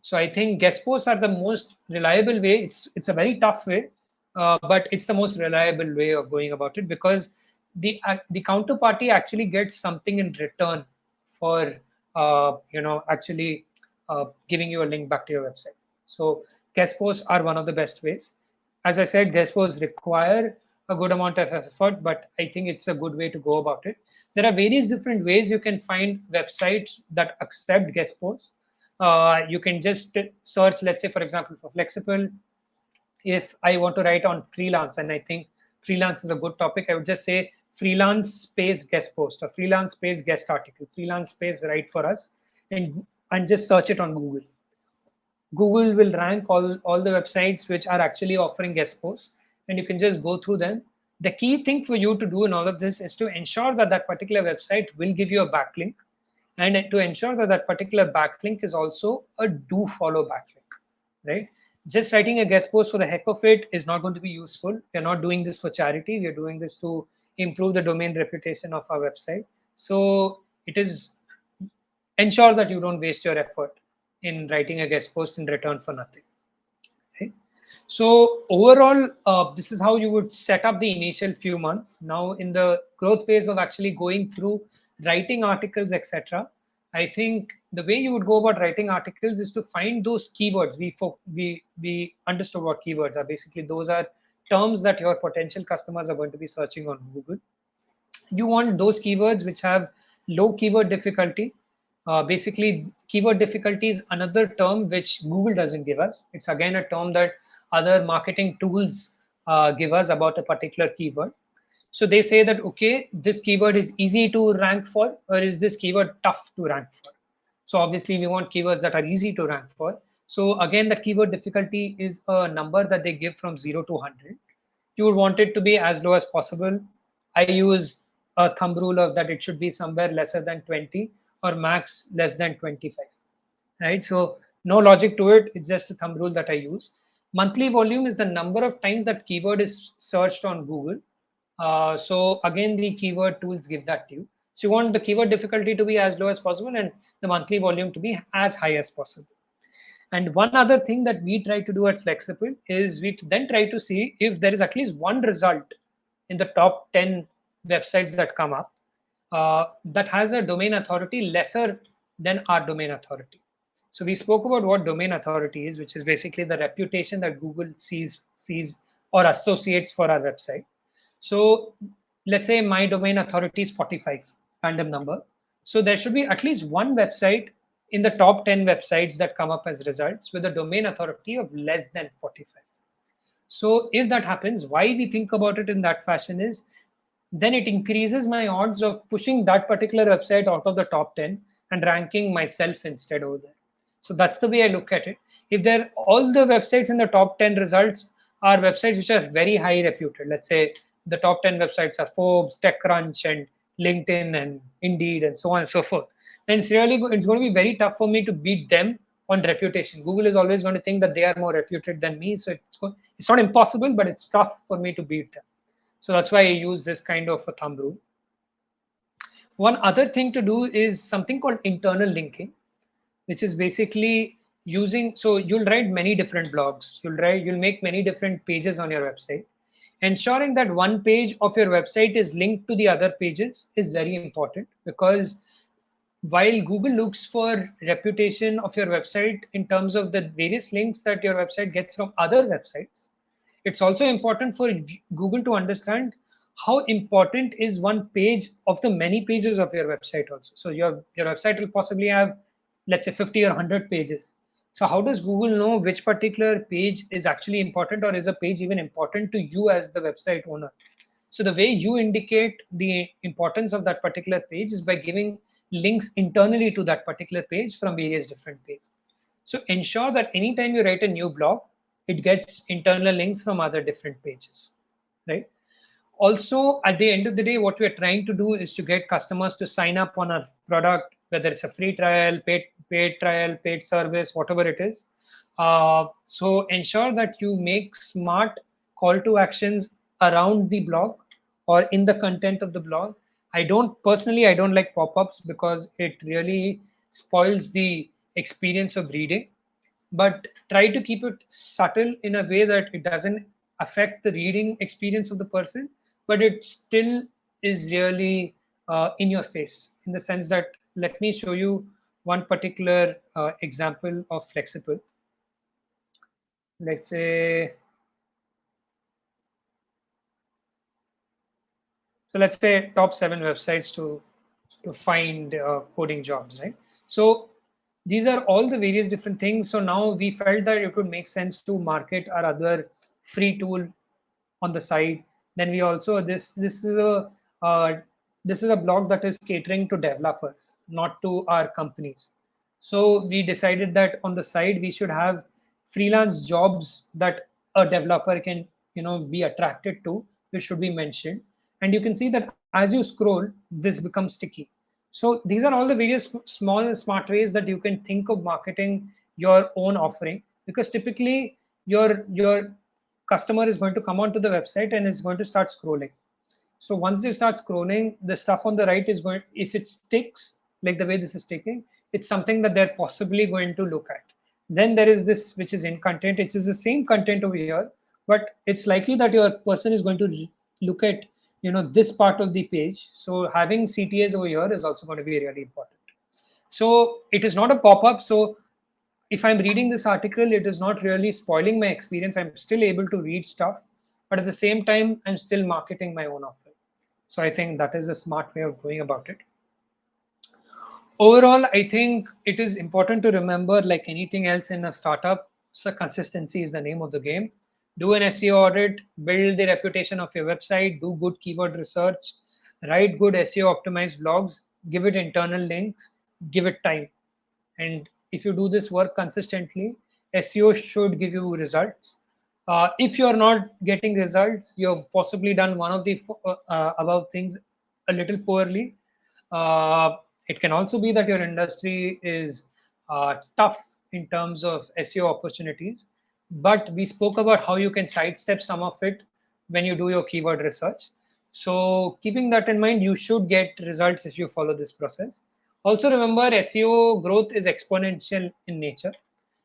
So I think guest posts are the most reliable way. It's a very tough way, but it's the most reliable way of going about it, because the counterparty actually gets something in return for actually giving you a link back to your website. So guest posts are one of the best ways. As I said, guest posts require a good amount of effort, but I think it's a good way to go about it. There are various different ways you can find websites that accept guest posts. You can just search, let's say, for example, for Flexible. If I want to write on freelance, and I think freelance is a good topic, I would just say freelance space guest post or freelance space guest article, freelance space write for us, and just search it on Google. Google will rank all the websites which are actually offering guest posts, and you can just go through them. The key thing for you to do in all of this is to ensure that that particular website will give you a backlink, and to ensure that that particular backlink is also a do follow backlink, right? Just writing a guest post for the heck of it is not going to be useful. We're not doing this for charity. We're doing this to improve the domain reputation of our website. So it is ensure that you don't waste your effort in writing a guest post in return for nothing. Okay? So overall, this is how you would set up the initial few months. Now in the growth phase of actually going through writing articles, etc., I think the way you would go about writing articles is to find those keywords. We understood what keywords are. Basically, those are terms that your potential customers are going to be searching on Google. You want those keywords which have low keyword difficulty. Basically, keyword difficulty is another term which Google doesn't give us. It's again a term that other marketing tools give us about a particular keyword. So they say that, okay, this keyword is easy to rank for, or is this keyword tough to rank for? So obviously we want keywords that are easy to rank for. So again, the keyword difficulty is a number that they give from 0 to 100. You would want it to be as low as possible. I use a thumb rule of that it should be somewhere lesser than 20 or max less than 25, right? So no logic to it. It's just a thumb rule that I use. Monthly volume is the number of times that keyword is searched on Google. So again, the keyword tools give that to you. So you want the keyword difficulty to be as low as possible and the monthly volume to be as high as possible. And one other thing that we try to do at Flexible is we then try to see if there is at least one result in the top 10 websites that come up that has a domain authority lesser than our domain authority. So we spoke about what domain authority is, which is basically the reputation that Google sees or associates for our website. So let's say my domain authority is 45, random number. So there should be at least one website in the top 10 websites that come up as results with a domain authority of less than 45. So if that happens, why we think about it in that fashion is then it increases my odds of pushing that particular website out of the top 10, and ranking myself instead over there. So that's the way I look at it. If they're all the websites in the top 10 results are websites which are very high reputed, let's say the top 10 websites are Forbes, TechCrunch, and LinkedIn, and Indeed, and so on and so forth, then it's it's going to be very tough for me to beat them on reputation. Google is always going to think that they are more reputed than me, so it's not impossible, but it's tough for me to beat them. So that's why I use this kind of a thumb rule. One other thing to do is something called internal linking, which is basically using, so you'll write many different blogs, you'll make many different pages on your website. Ensuring that one page of your website is linked to the other pages is very important, because while Google looks for reputation of your website in terms of the various links that your website gets from other websites, it's also important for Google to understand how important is one page of the many pages of your website also. So your website will possibly have, let's say, 50 or 100 pages. So how does Google know which particular page is actually important, or is a page even important to you as the website owner? So the way you indicate the importance of that particular page is by giving links internally to that particular page from various different pages. So ensure that anytime you write a new blog, it gets internal links from other different pages, right? Also, at the end of the day, what we're trying to do is to get customers to sign up on our product, whether it's a free trial, paid trial, paid service, whatever it is. So ensure that you make smart call to actions around the blog or in the content of the blog. I don't like pop-ups, because it really spoils the experience of reading, but try to keep it subtle in a way that it doesn't affect the reading experience of the person, but it still is really in your face, in the sense that, let me show you one particular example of Flexible. Let's say, so let's say top 7 websites to find coding jobs, right? So these are all the various different things. So now we felt that it would make sense to market our other free tool on the side. Then we also, this is a blog that is catering to developers, not to our companies. So we decided that on the side we should have freelance jobs that a developer can, be attracted to, which should be mentioned. And you can see that as you scroll, this becomes sticky. So these are all the various small smart ways that you can think of marketing your own offering, because typically your customer is going to come onto the website and is going to start scrolling. So once they start scrolling, the stuff on the right is going, if it sticks like the way this is sticking, it's something that they're possibly going to look at. Then there is this, which is in content. It is the same content over here, but it's likely that your person is going to look at, this part of the page. So having CTAs over here is also going to be really important. So it is not a pop-up. So if I'm reading this article, it is not really spoiling my experience. I'm still able to read stuff, but at the same time, I'm still marketing my own offer. So I think that is a smart way of going about it. Overall, I think it is important to remember, like anything else in a startup, so consistency is the name of the game. Do an SEO audit, build the reputation of your website, do good keyword research, write good SEO optimized blogs, give it internal links, give it time. And if you do this work consistently, SEO should give you results. If you're not getting results, you've possibly done one of the above things a little poorly. It can also be that your industry is tough in terms of SEO opportunities, but we spoke about how you can sidestep some of it when you do your keyword research. So keeping that in mind, you should get results if you follow this process. Also remember, SEO growth is exponential in nature.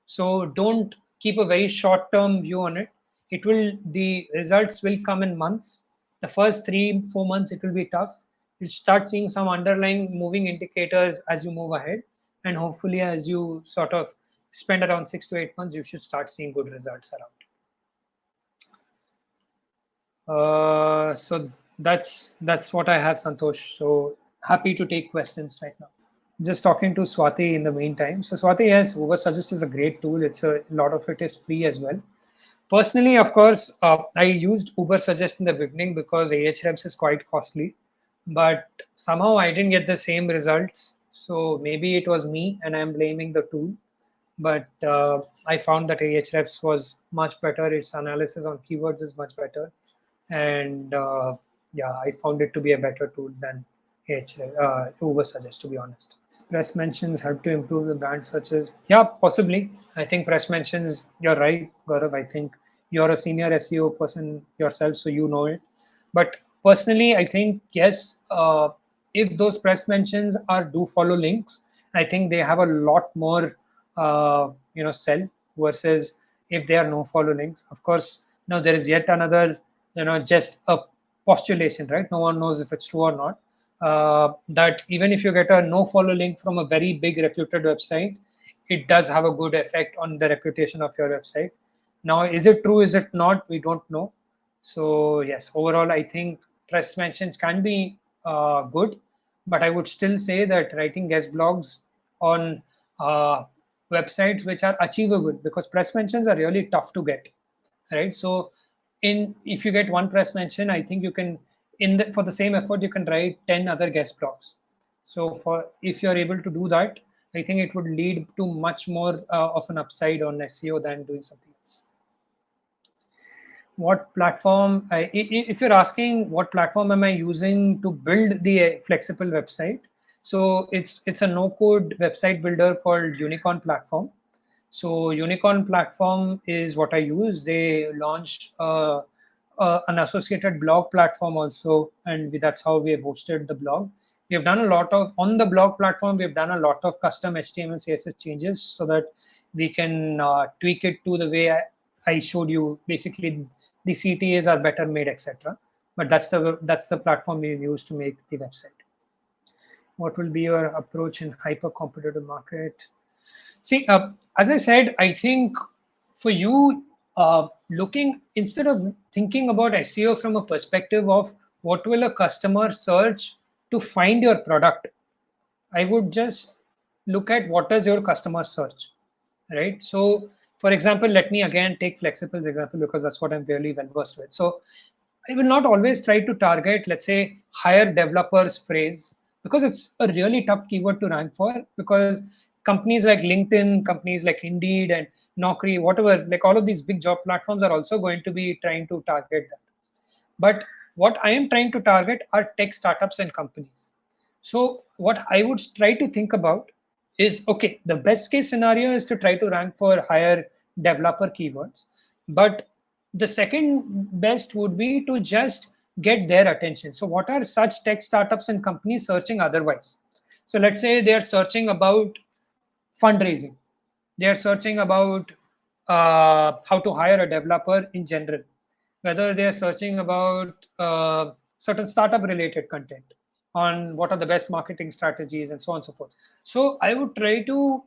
So don't keep a very short-term view on it. The results will come in months. The first 3-4 months, it will be tough. You'll start seeing some underlying moving indicators as you move ahead. And hopefully, as you sort of spend around 6 to 8 months, you should start seeing good results around. So that's what I have, Santosh. So happy to take questions right now. Just talking to Swati in the meantime. So Swati, yes, Uber Suggest is a great tool. It's a lot of it is free as well. Personally, of course, I used Uber Suggest in the beginning because Ahrefs is quite costly, but somehow I didn't get the same results. So maybe it was me and I'm blaming the tool. But I found that Ahrefs was much better. Its analysis on keywords is much better. And yeah, I found it to be a better tool than Uber suggests, to be honest. Press mentions help to improve the brand searches. Yeah, possibly. I think press mentions, you're right, Gaurav. I think you're a senior SEO person yourself, so you know it. But personally, I think, yes, if those press mentions are do follow links, I think they have a lot more, sell versus if they are no follow links. Of course, now there is yet another, just a postulation, right? No one knows if it's true or not. That even if you get a no follow link from a very big reputed website, it does have a good effect on the reputation of your website. Now, is it true? Is it not? We don't know. So yes, overall, I think press mentions can be good, but I would still say that writing guest blogs on websites which are achievable, because press mentions are really tough to get, right? So in if you get one press mention, I think you can for the same effort you can write 10 other guest blogs. So for if you're able to do that, I think it would lead to much more of an upside on SEO than doing something else. What platform if you're asking what platform am I using to build the Flexible website, so it's a no code website builder called Unicorn Platform. So Unicorn Platform is what I use. They launched an associated blog platform also, and that's how we have hosted the blog. We have done a lot of on the blog platform. We have done a lot of custom HTML CSS changes so that we can tweak it to the way I showed you. Basically, the CTAs are better made, etc. But that's the platform we use to make the website. What will be your approach in hyper competitive market? See, as I said, I think for you, looking instead of thinking about SEO from a perspective of what will a customer search to find your product, I would just look at what does your customer search, right? So, for example, let me again take Flexible's example because that's what I'm really well versed with. So, I will not always try to target, let's say, hire developers phrase, because it's a really tough keyword to rank for, because companies like LinkedIn, companies like Indeed and Naukri, whatever, like all of these big job platforms are also going to be trying to target that. But what I am trying to target are tech startups and companies. So what I would try to think about is, okay, the best case scenario is to try to rank for higher developer keywords. But the second best would be to just get their attention. So what are such tech startups and companies searching otherwise? So let's say they're searching about fundraising. They're searching about how to hire a developer in general, whether they're searching about certain startup related content on what are the best marketing strategies and so on and so forth. So I would try to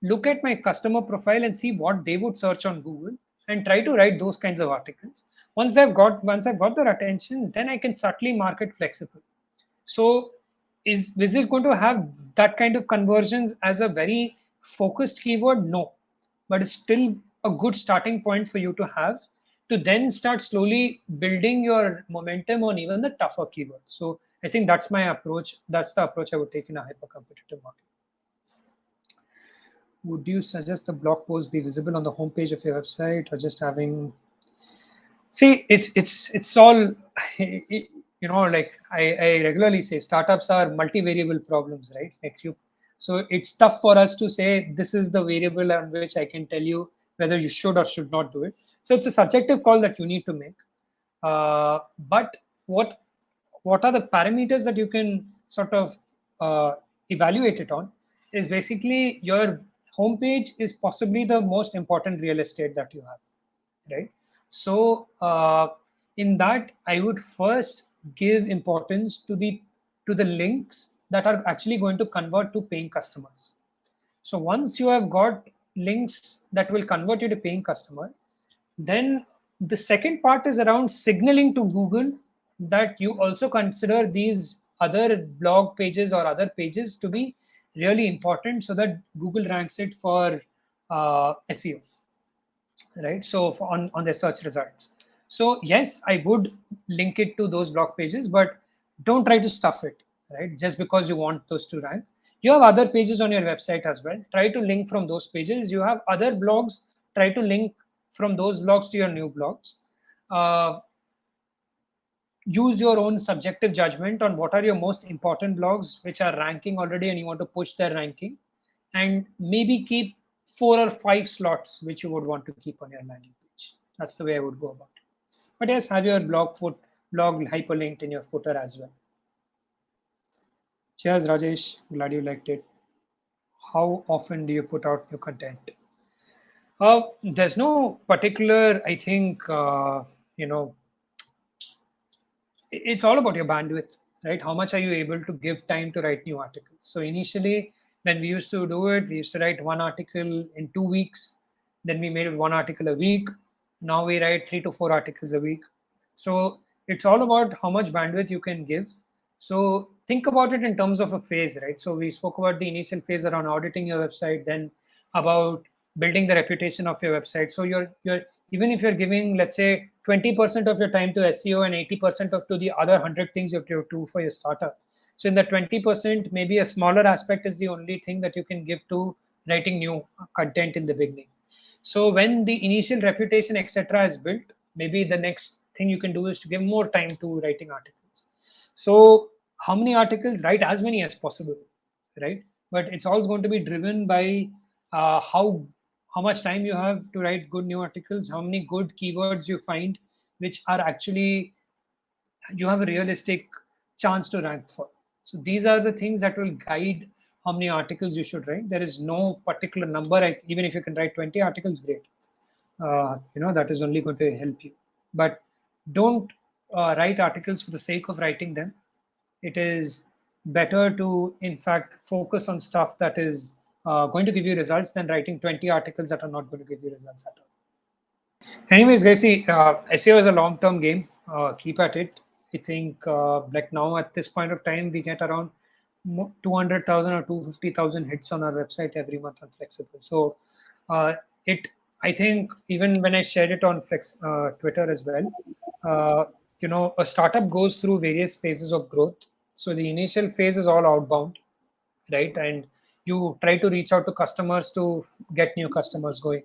look at my customer profile and see what they would search on Google and try to write those kinds of articles. Once I've got their attention, then I can subtly market Flexible. So is it going to have that kind of conversions as a very focused keyword? No, but it's still a good starting point for you to have to then start slowly building your momentum on even the tougher keywords. So I think that's my approach. That's the approach I would take in a hyper competitive market. Would you suggest the blog post be visible on the homepage of your website, or just having? See, it's all like I regularly say, startups are multivariable problems, right? Like so it's tough for us to say this is the variable on which I can tell you whether you should or should not do it. So it's a subjective call that you need to make. But what are the parameters that you can sort of evaluate it on is basically your homepage is possibly the most important real estate that you have, right? So in that, I would first give importance to the links that are actually going to convert to paying customers. So once you have got links that will convert you to paying customers, then the second part is around signaling to Google that you also consider these other blog pages or other pages to be really important so that Google ranks it for SEO, right? So on their search results. So yes, I would link it to those blog pages, but don't try to stuff it, right? Just because you want those to rank. You have other pages on your website as well. Try to link from those pages. You have other blogs. Try to link from those blogs to your new blogs. Use your own subjective judgment on what are your most important blogs which are ranking already and you want to push their ranking, and maybe keep 4 or 5 slots which you would want to keep on your landing page. That's the way I would go about it. But yes, have your blog hyperlinked in your footer as well. Cheers, Rajesh. Glad you liked it. How often do you put out new content? There's no particular, I think, it's all about your bandwidth, right? How much are you able to give time to write new articles? So initially, when we used to do it, we used to write one article in 2 weeks. Then we made it one article a week. Now we write 3 to 4 articles a week. So it's all about how much bandwidth you can give. So think about it in terms of a phase, right? So we spoke about the initial phase around auditing your website, then about building the reputation of your website. So you're even if you're giving, let's say, 20% of your time to SEO and 80% of to the other 100 things you have to do for your startup. So in the 20%, maybe a smaller aspect is the only thing that you can give to writing new content in the beginning. So when the initial reputation, etc., is built, maybe the next thing you can do is to give more time to writing articles. So how many articles? Write as many as possible, right? But it's all going to be driven by how much time you have to write good new articles, how many good keywords you find which are actually you have a realistic chance to rank for. So these are the things that will guide how many articles you should write. There is no particular number. Even if you can write 20 articles, great. That is only going to help you. But don't write articles for the sake of writing them. It is better to, in fact, focus on stuff that is going to give you results than writing 20 articles that are not going to give you results at all. Anyways, guys, see, SEO is a long-term game. Keep at it. I think like now at this point of time, we get around 200,000 or 250,000 hits on our website every month on Flexible. So I think even when I shared it on Twitter as well, a startup goes through various phases of growth. So the initial phase is all outbound, right? And you try to reach out to customers to get new customers going.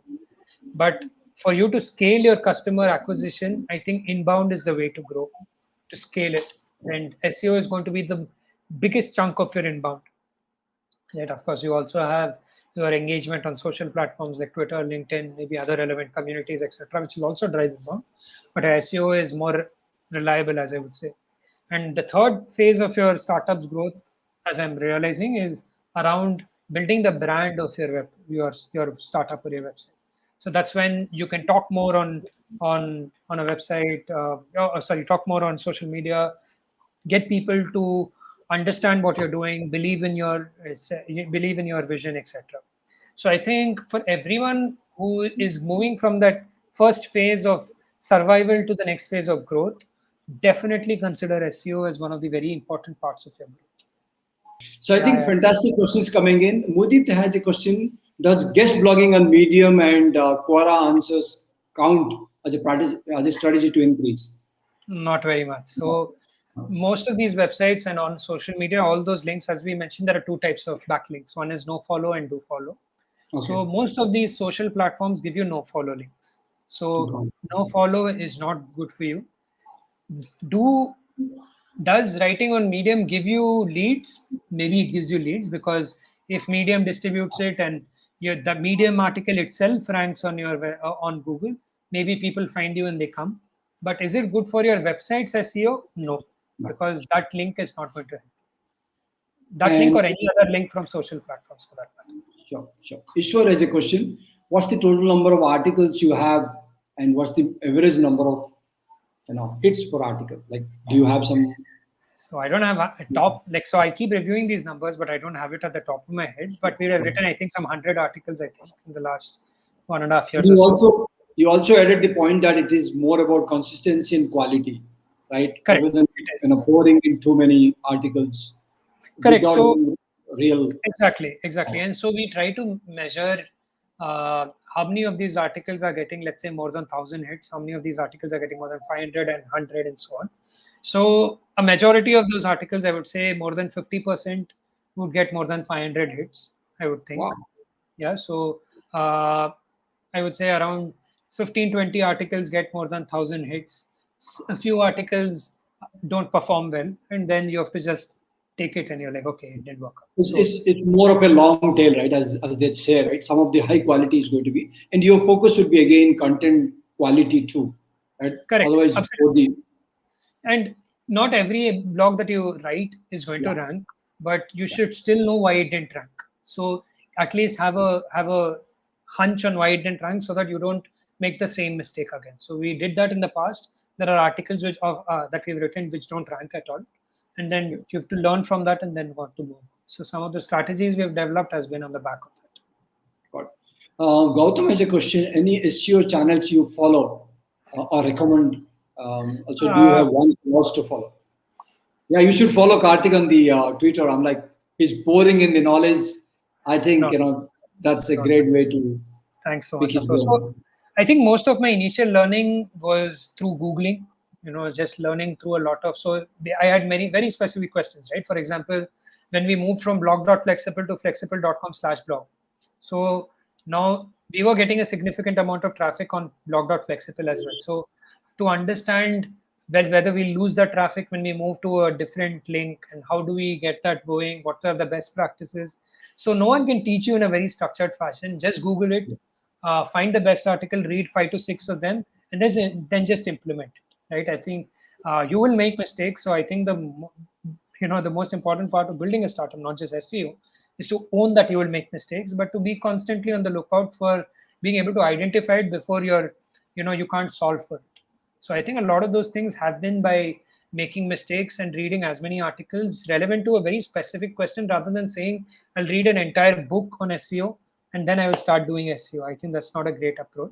But for you to scale your customer acquisition, I think inbound is the way to grow, to scale it. And SEO is going to be the biggest chunk of your inbound. Right? Of course, you also have your engagement on social platforms like Twitter, LinkedIn, maybe other relevant communities, etc., which will also drive inbound. But SEO is more reliable, as I would say. And the third phase of your startup's growth, as I'm realizing, is around building the brand of your startup or your website. So that's when you can talk more on a website. Talk more on social media. Get people to understand what you're doing, believe in your vision, etc. So I think for everyone who is moving from that first phase of survival to the next phase of growth, definitely consider SEO as one of the very important parts of your growth. So I think fantastic questions coming in. Mudit has a question. Does guest blogging on Medium and Quora answers count as a strategy to increase? Not very much. So most of these websites and on social media, all those links, as we mentioned, there are 2 types of backlinks. One is no follow and do follow. Okay. So most of these social platforms give you no follow links. So no follow is not good for you. Does writing on Medium give you leads? Maybe it gives you leads, because if Medium distributes it and the Medium article itself ranks on on Google, maybe people find you and they come. But is it good for your website's SEO? No, because that link is not going to help. That link or any other link from social platforms for that matter. Sure. Ishwar has a question. What's the total number of articles you have, and what's the average number of hits per article? Like, do you have some? So I don't have a top, so I keep reviewing these numbers, but I don't have it at the top of my head. But we have written, I think, some 100 articles, I think, in the last 1.5 years or so. You also added the point that it is more about consistency and quality, right? Correct. Rather than pouring in too many articles. Correct. So real. Exactly. And so we try to measure how many of these articles are getting, let's say, more than 1,000 hits, how many of these articles are getting more than 500 and 100 and so on. So a majority of those articles, I would say more than 50%, would get more than 500 hits, I would think. Wow. Yeah, so I would say around 15-20 articles get more than 1,000 hits. A few articles don't perform well, and then you have to just take it and you're like, okay, it didn't work out. It's, So it's, it's more of a long tail, right? As they say, right? Some of the high quality is going to be, and your focus should be again content quality too, right? correct, Otherwise, for absolutely. the And not every blog that you write is going to yeah, rank, but you yeah. should still know why it didn't rank. So at least have a hunch on why it didn't rank, so that you don't make the same mistake again. So we did that in the past. There are articles that we've written which don't rank at all, and then Okay. you have to learn from that and then want to move. So some of the strategies we have developed has been on the back of that. Got it. Gautam has a question. Any SEO channels you follow or recommend? Also, do you Uh, have one watch to follow? Yeah, you should follow Karthik on the Twitter. I'm like, he's pouring in the knowledge. I think, no, that's a no, great way to thanks so pick much. his So brain. I think most of my initial learning was through Googling, just learning through a lot of, I had many very specific questions, right? For example, when we moved from blog.flexible to flexible.com/blog. So now we were getting a significant amount of traffic on blog.flexible as well. So to understand whether we lose the traffic when we move to a different link, and how do we get that going, what are the best practices. So no one can teach you in a very structured fashion. Just Google it, find the best article, read 5 to 6 of them, and then just implement it. Right? I think you will make mistakes. So I think the most important part of building a startup, not just SEO, is to own that you will make mistakes, but to be constantly on the lookout for being able to identify it before you can't solve for it. So I think a lot of those things have been by making mistakes and reading as many articles relevant to a very specific question, rather than saying I'll read an entire book on SEO and then I will start doing SEO. I think that's not a great approach.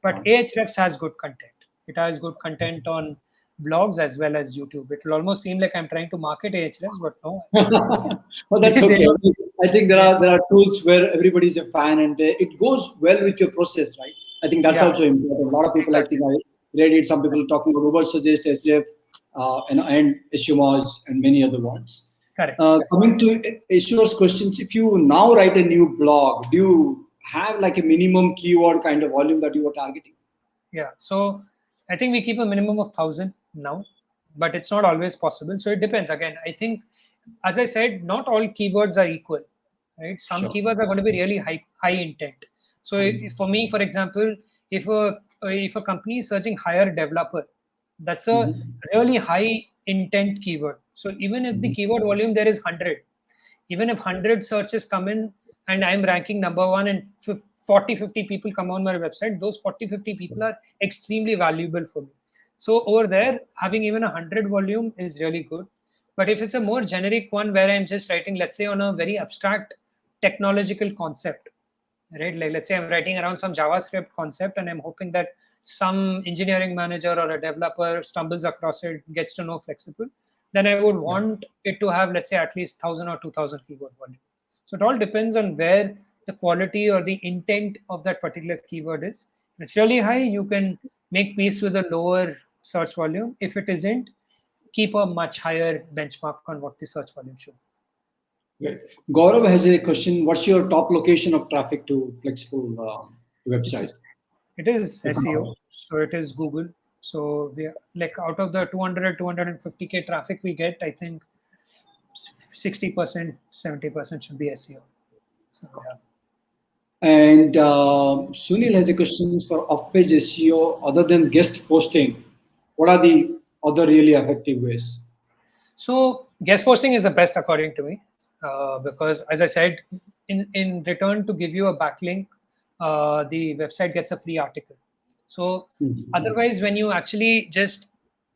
But Ahrefs has good content. It has good content on blogs as well as YouTube. It will almost seem like I'm trying to market Ahrefs, but no, I think Well, they, that's they okay. don't. I think there They, are tools where everybody's a fan and it goes well with your process, right? I think that's yeah, also important. A lot of people, I exactly. think, I read it. Some people talking about Uber Suggest, SDF, and SEOMOS and many other ones. Correct. Correct. Coming to issuers' questions, if you now write a new blog, do you have like a minimum keyword kind of volume that you are targeting? Yeah. So I think we keep a minimum of 1,000 now, but it's not always possible. So it depends. Again, I think, as I said, not all keywords are equal, right? Some Sure. keywords are going to be really high intent. So for me, for example, if a company is searching hire developer, that's a Mhm. really high intent keyword. So even if the keyword volume there is 100, even if 100 searches come in and I'm ranking number one, and 40 50 people come on my website, those 40 50 people are extremely valuable for me. So over there, having even 100 volume is really good. But if it's a more generic one where I'm just writing, let's say, on a very abstract technological concept, right? Like, let's say I'm writing around some JavaScript concept and I'm hoping that some engineering manager or a developer stumbles across it, gets to know Flexible, then I would Yeah. want it to have, let's say, at least 1,000 or 2,000 keyword volume. So it all depends on where the quality or the intent of that particular keyword is. If it's really high, you can make peace with a lower search volume. If it isn't, keep a much higher benchmark on what the search volume should. Great. Gaurav has a question. What's your top location of traffic to Flexible It's website? just, it is SEO, so it is Google. So we are, like, out of the 250K traffic we get, I think 60%, 70% should be SEO. So yeah. And Sunil has a question for off-page SEO. Other than guest posting, what are the other really effective ways? So guest posting is the best according to me, because, as I said, in return to give you a backlink, the website gets a free article. So Mhm. otherwise, when you actually just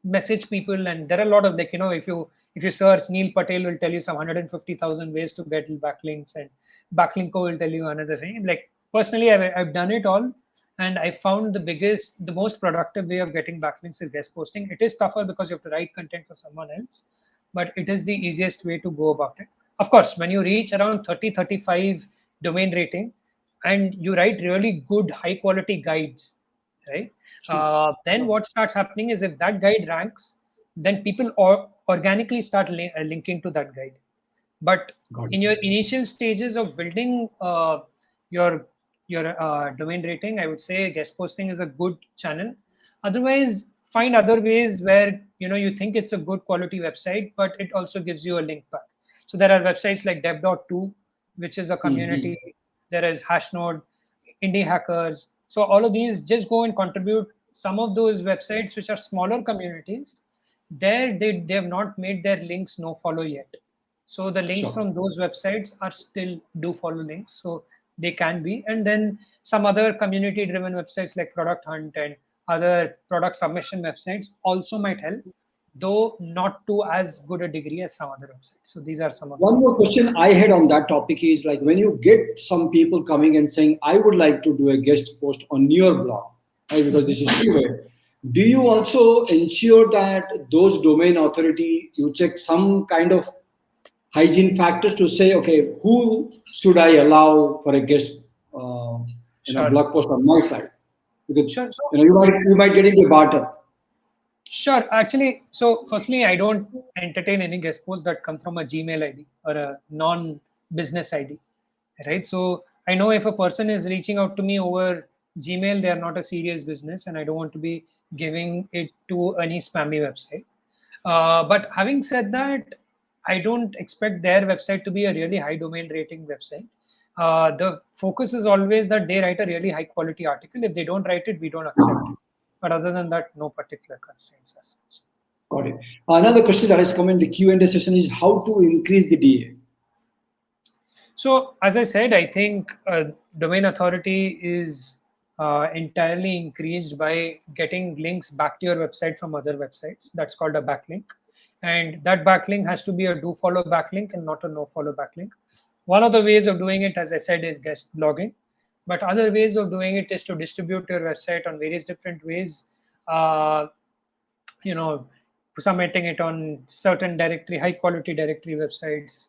message people, and there are a lot of, like, if you search, Neil Patel will tell you some 150,000 ways to get backlinks, and Backlinko will tell you another thing. Like, personally, I've done it all, and I found the most productive way of getting backlinks is guest posting. It is tougher because you have to write content for someone else, but it is the easiest way to go about it. Of course, when you reach around 30, 35 domain rating and you write really good, high quality guides, right? Sure. Then what starts happening is, if that guide ranks, then people organically start linking to that guide. But Got it. in your initial stages of building your domain rating, I would say guest posting is a good channel. Otherwise, find other ways where you think it's a good quality website, but it also gives you a link back. So there are websites like dev.to, which is a community. There is Hashnode, Indie Hackers. So all of these, just go and contribute. Some of those websites which are smaller communities, there they have not made their links no follow yet. So the links Sure. from those websites are still do follow links. So they can be. And then some other community driven websites like Product Hunt and other product submission websites also might help, though not to as good a degree as some other websites. So these are some of the One things. more question I had on that topic is like when you get some people coming and saying, I would like to do a guest post on your blog, right? Because this is two-way. Do you also ensure that those domain authority, you check some kind of hygiene factors to say, okay, who should I allow for a guest Sure. blog post on my site? Because Sure. So, you might get into barter. sure. Actually, so firstly, I don't entertain any guest posts that come from a Gmail ID or a non-business ID, right? So I know if a person is reaching out to me over Gmail, they are not a serious business, and I don't want to be giving it to any spammy website. But having said that, I don't expect their website to be a really high domain rating website. The focus is always that they write a really high quality article. If they don't write it, we don't accept it. But other than that, no particular constraints as such. Got it. Another question that has come in the Q&A session is how to increase the DA. So, as I said, I think domain authority is entirely increased by getting links back to your website from other websites. That's called a backlink. And that backlink has to be a do follow backlink and not a no follow backlink. One of the ways of doing it, as I said, is guest blogging. But other ways of doing it is to distribute your website on various different ways. Uh, Submitting it on certain directory, high quality directory websites.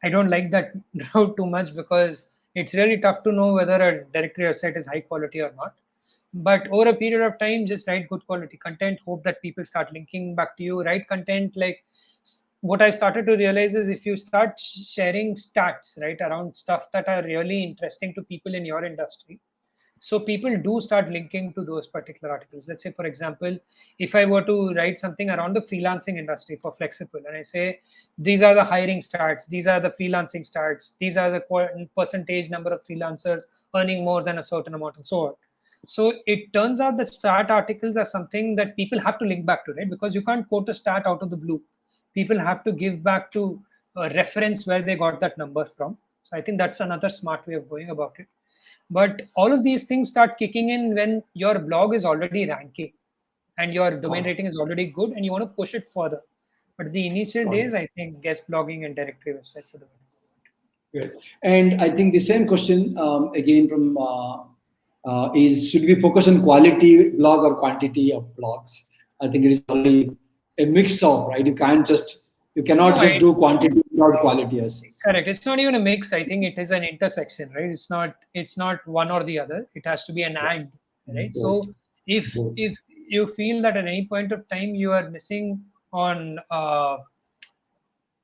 I don't like that route too much because it's really tough to know whether a directory website is high quality or not. But over a period of time, just write good quality content. Hope that people start linking back to you. Write content like what I've started to realize is if you start sharing stats, right, around stuff that are really interesting to people in your industry, so people do start linking to those particular articles. Let's say, for example, if I were to write something around the freelancing industry for Flexible, and I say, these are the hiring stats, these are the freelancing stats, these are the percentage number of freelancers earning more than a certain amount, and so on. So it turns out that stat articles are something that people have to link back to, right? Because you can't quote a stat out of the blue. People have to give back to a reference where they got that number from. So I think that's another smart way of going about it. But all of these things start kicking in when your blog is already ranking and your domain rating is already good and you want to push it further. But the initial days, I think guest blogging and directory websites are the way. Good. And I think the same question again from is should we focus on quality blog or quantity of blogs? I think it is only a mix of, right? You cannot just do quantity without quality as such. Correct. It's not even a mix. I think it is an intersection, right? It's not one or the other. It has to be an and, right? So if you feel that at any point of time you are missing on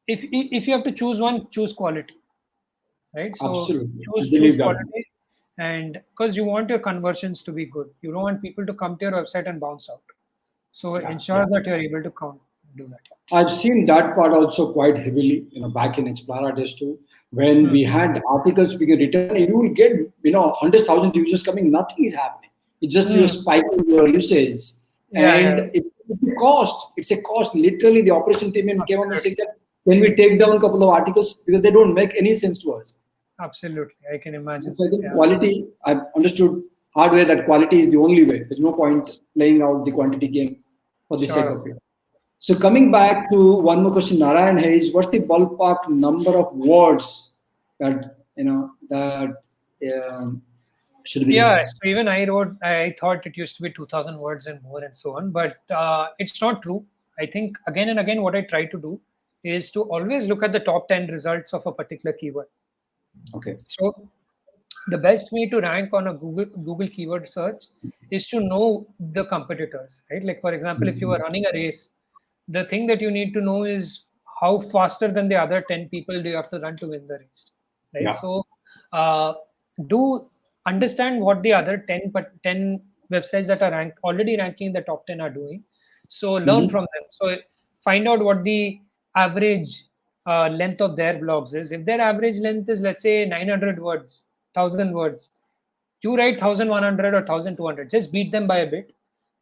if you have to choose one, choose quality, right? So Absolutely. choose quality, and because you want your conversions to be good, you don't want people to come to your website and bounce out. So ensure that you're able to do that. I've seen that part also quite heavily, back in Explorer days too, when we had articles being written, you will get, hundreds, thousands of users coming, nothing is happening. It's just you're spiking your usage. It's a cost. It's a cost. Literally, the operation team came on and said that when we take down a couple of articles because they don't make any sense to us. Absolutely, I can imagine. So I think quality, I've understood hard way that quality is the only way. There's no point playing out the quantity game for the sake of it. So coming back to one more question, Narayan Hayes, what's the ballpark number of words that should be? Yeah, so even I thought it used to be 2,000 words and more and so on, but it's not true. I think again and again, what I try to do is to always look at the top 10 results of a particular keyword. Okay. So the best way to rank on a Google keyword search is to know the competitors, right? Like for example, if you are running a race, the thing that you need to know is how faster than the other 10 people do you have to run to win the race, right? Yeah. So do understand what the other 10 websites that are already ranking in the top 10 are doing. So learn from them. So find out what the average length of their blogs is. If their average length is, let's say, 900 words, 1000 words, you write 1100 or 1200. Just beat them by a bit.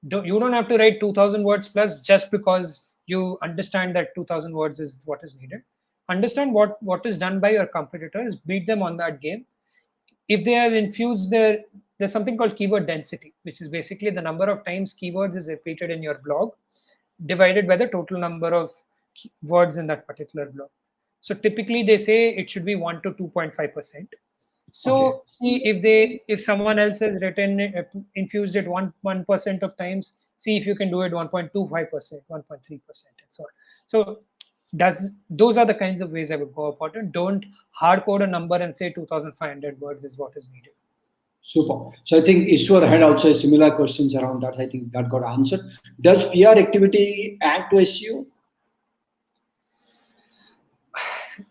You don't have to write 2000 words plus just because you understand that 2000 words is what is needed. Understand what is done by your competitors, beat them on that game. If they have infused there's something called keyword density, which is basically the number of times keywords is repeated in your blog divided by the total number of words in that particular blog. So typically they say it should be 1 to 2.5%. So see if someone else has written infused it 1% of times, see if you can do it 1.25%, 1.3%, and so on. So those are the kinds of ways I would go about it. Don't hard code a number and say 2,500 words is what is needed. Super. So I think Ishwar had also similar questions around that. I think that got answered. Does PR activity add to SEO?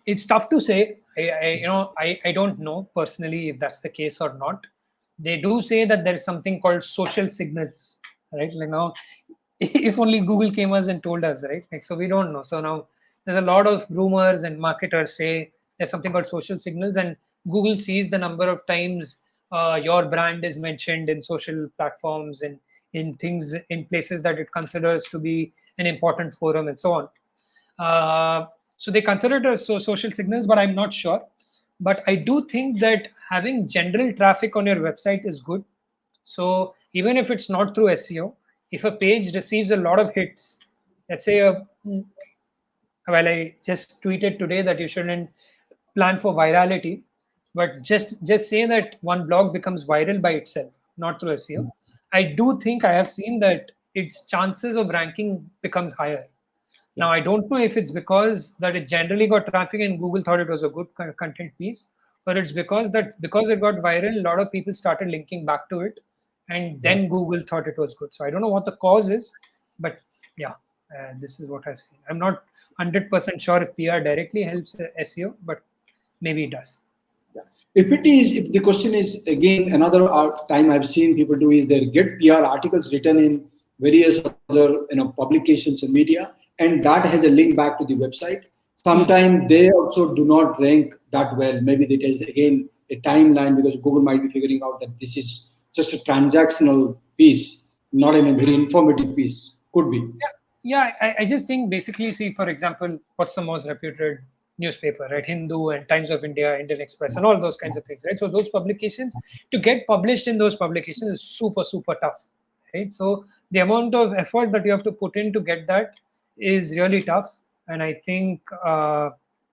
It's tough to say. I don't know personally if that's the case or not. They do say that there is something called social signals, right? Like now, if only Google came us and told us, right? Like, so we don't know. So now there's a lot of rumors and marketers say there's something called social signals, and Google sees the number of times your brand is mentioned in social platforms and in things in places that it considers to be an important forum and so on. So they consider it as social signals, but I'm not sure. But I do think that having general traffic on your website is good. So even if it's not through SEO, if a page receives a lot of hits, let's say, well, I just tweeted today that you shouldn't plan for virality, but just say that one blog becomes viral by itself, not through SEO. I do think I have seen that its chances of ranking becomes higher. Now, I don't know if it's because that it generally got traffic and Google thought it was a good content piece, but it's because it got viral, a lot of people started linking back to it, and then Google thought it was good. So I don't know what the cause is, but yeah, this is what I've seen. I'm not 100% sure if PR directly helps SEO, but maybe it does. If the question is, again, another time I've seen people do is they get PR articles written in various other publications and media, and that has a link back to the website. Sometimes they also do not rank that well. Maybe it is again a timeline because Google might be figuring out that this is just a transactional piece, not a very informative piece. Could be. Yeah. I just think basically, see, for example, what's the most reputed newspaper, right? Hindu and Times of India, Indian Express, and all those kinds of things, right? So those publications, to get published in those publications is super, super tough, right? So the amount of effort that you have to put in to get that is really tough. And I think,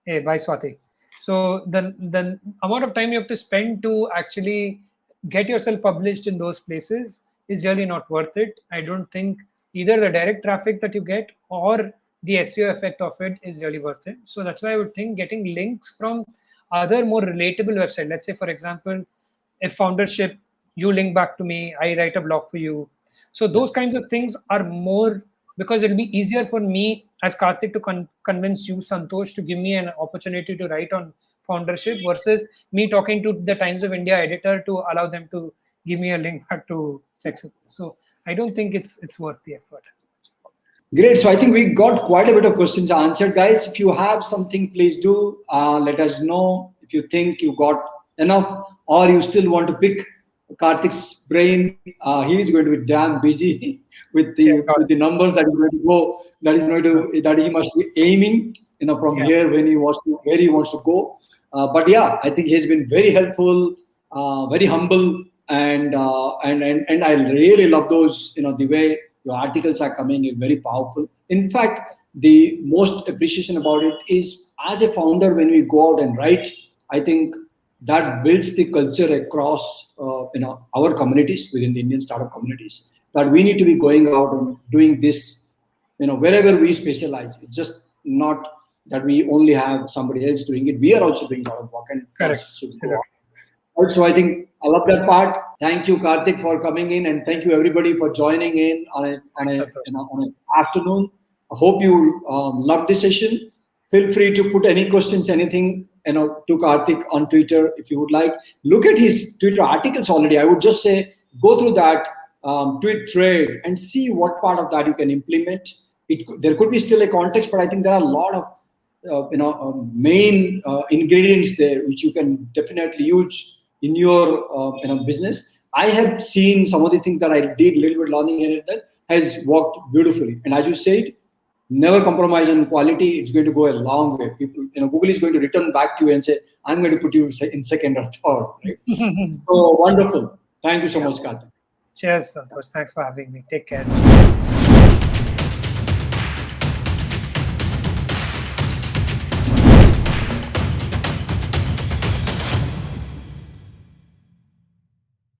hey, bye Swati. So the amount of time you have to spend to actually get yourself published in those places is really not worth it. I don't think either the direct traffic that you get or the SEO effect of it is really worth it. So that's why I would think getting links from other more relatable websites. Let's say, for example, if Foundership, you link back to me, I write a blog for you. So those kinds of things are more, because it'll be easier for me as Karthik to convince you, Santosh, to give me an opportunity to write on Foundership versus me talking to the Times of India editor to allow them to give me a link back to Flexible. So I don't think it's worth the effort. Great. So I think we got quite a bit of questions answered, guys. If you have something, please do let us know. If you think you got enough, or you still want to pick Karthik's brain, he is going to be damn busy with the numbers that is going to go. That he must be aiming, from here when he wants to where he wants to go. But yeah, I think he has been very helpful, very humble, and I really love those. The way your articles are coming is very powerful. In fact, the most appreciation about it is as a founder, when we go out and write, I think that builds the culture across our communities within the Indian startup communities, that we need to be going out and doing this wherever we specialize. It's just not that we only have somebody else doing it. We are also doing a lot of work, and also, I think I love that part. Thank you, Karthik, for coming in, and thank you everybody for joining in on an afternoon. I hope you loved this session. Feel free to put any questions, anything, to Karthik on Twitter if you would like. Look at his Twitter articles already. I would just say go through that tweet thread and see what part of that you can implement. There could be still a context, but I think there are a lot of main ingredients there which you can definitely use in your business. I have seen some of the things that I did a little bit learning here and there has worked beautifully. And as you said, never compromise on quality. It's going to go a long way. People, Google is going to return back to you and say, I'm going to put you in second or third. Right? So wonderful. Thank you so much, Karthik. Cheers, Santosh. Thanks for having me. Take care.